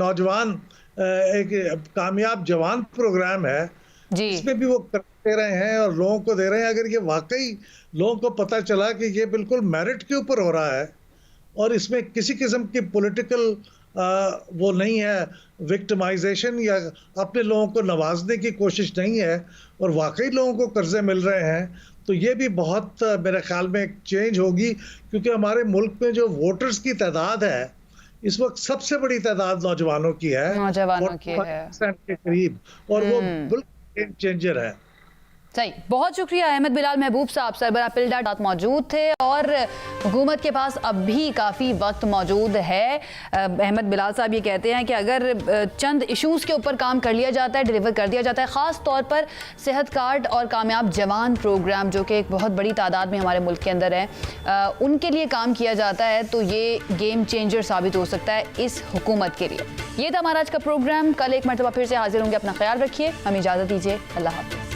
कामयाब जवान प्रोग्राम है जी, इसमें भी वो करते रहे हैं और लोगों को दे रहे हैं। अगर ये वाकई लोगों को पता चला कि ये बिल्कुल मेरिट के ऊपर हो रहा है और इसमें किसी किस्म की पॉलिटिकल वो नहीं है, विक्टिमाइजेशन या अपने लोगों को नवाजने की कोशिश नहीं है, और वाकई लोगों को कर्जे मिल रहे हैं, तो ये भी बहुत मेरे ख्याल में एक चेंज होगी। क्योंकि हमारे मुल्क में जो वोटर्स की तादाद है इस वक्त सबसे बड़ी तादाद नौजवानों की है, 40% के करीब, और वो बिल्कुल गेम चेंजर है। सही, बहुत शुक्रिया अहमद बिलाल महबूब साहब, सरबरा पिल्डा साथ मौजूद थे, और हुकूमत के पास अब भी काफ़ी वक्त मौजूद है। अहमद बिलाल साहब ये कहते हैं कि अगर चंद इश्यूज़ के ऊपर काम कर लिया जाता है, डिलीवर कर दिया जाता है, ख़ास तौर पर सेहत कार्ड और कामयाब जवान प्रोग्राम जो कि एक बहुत बड़ी तादाद में हमारे मुल्क के अंदर है, उनके लिए काम किया जाता है, तो ये गेम चेंजर साबित हो सकता है इस हुकूमत के लिए। ये था हमारा आज का प्रोग्राम। कल एक मरतबा फिर से हाजिर होंगे। अपना ख्याल रखिए, हमें इजाज़त दीजिए। अल्लाह हाफ़िज़।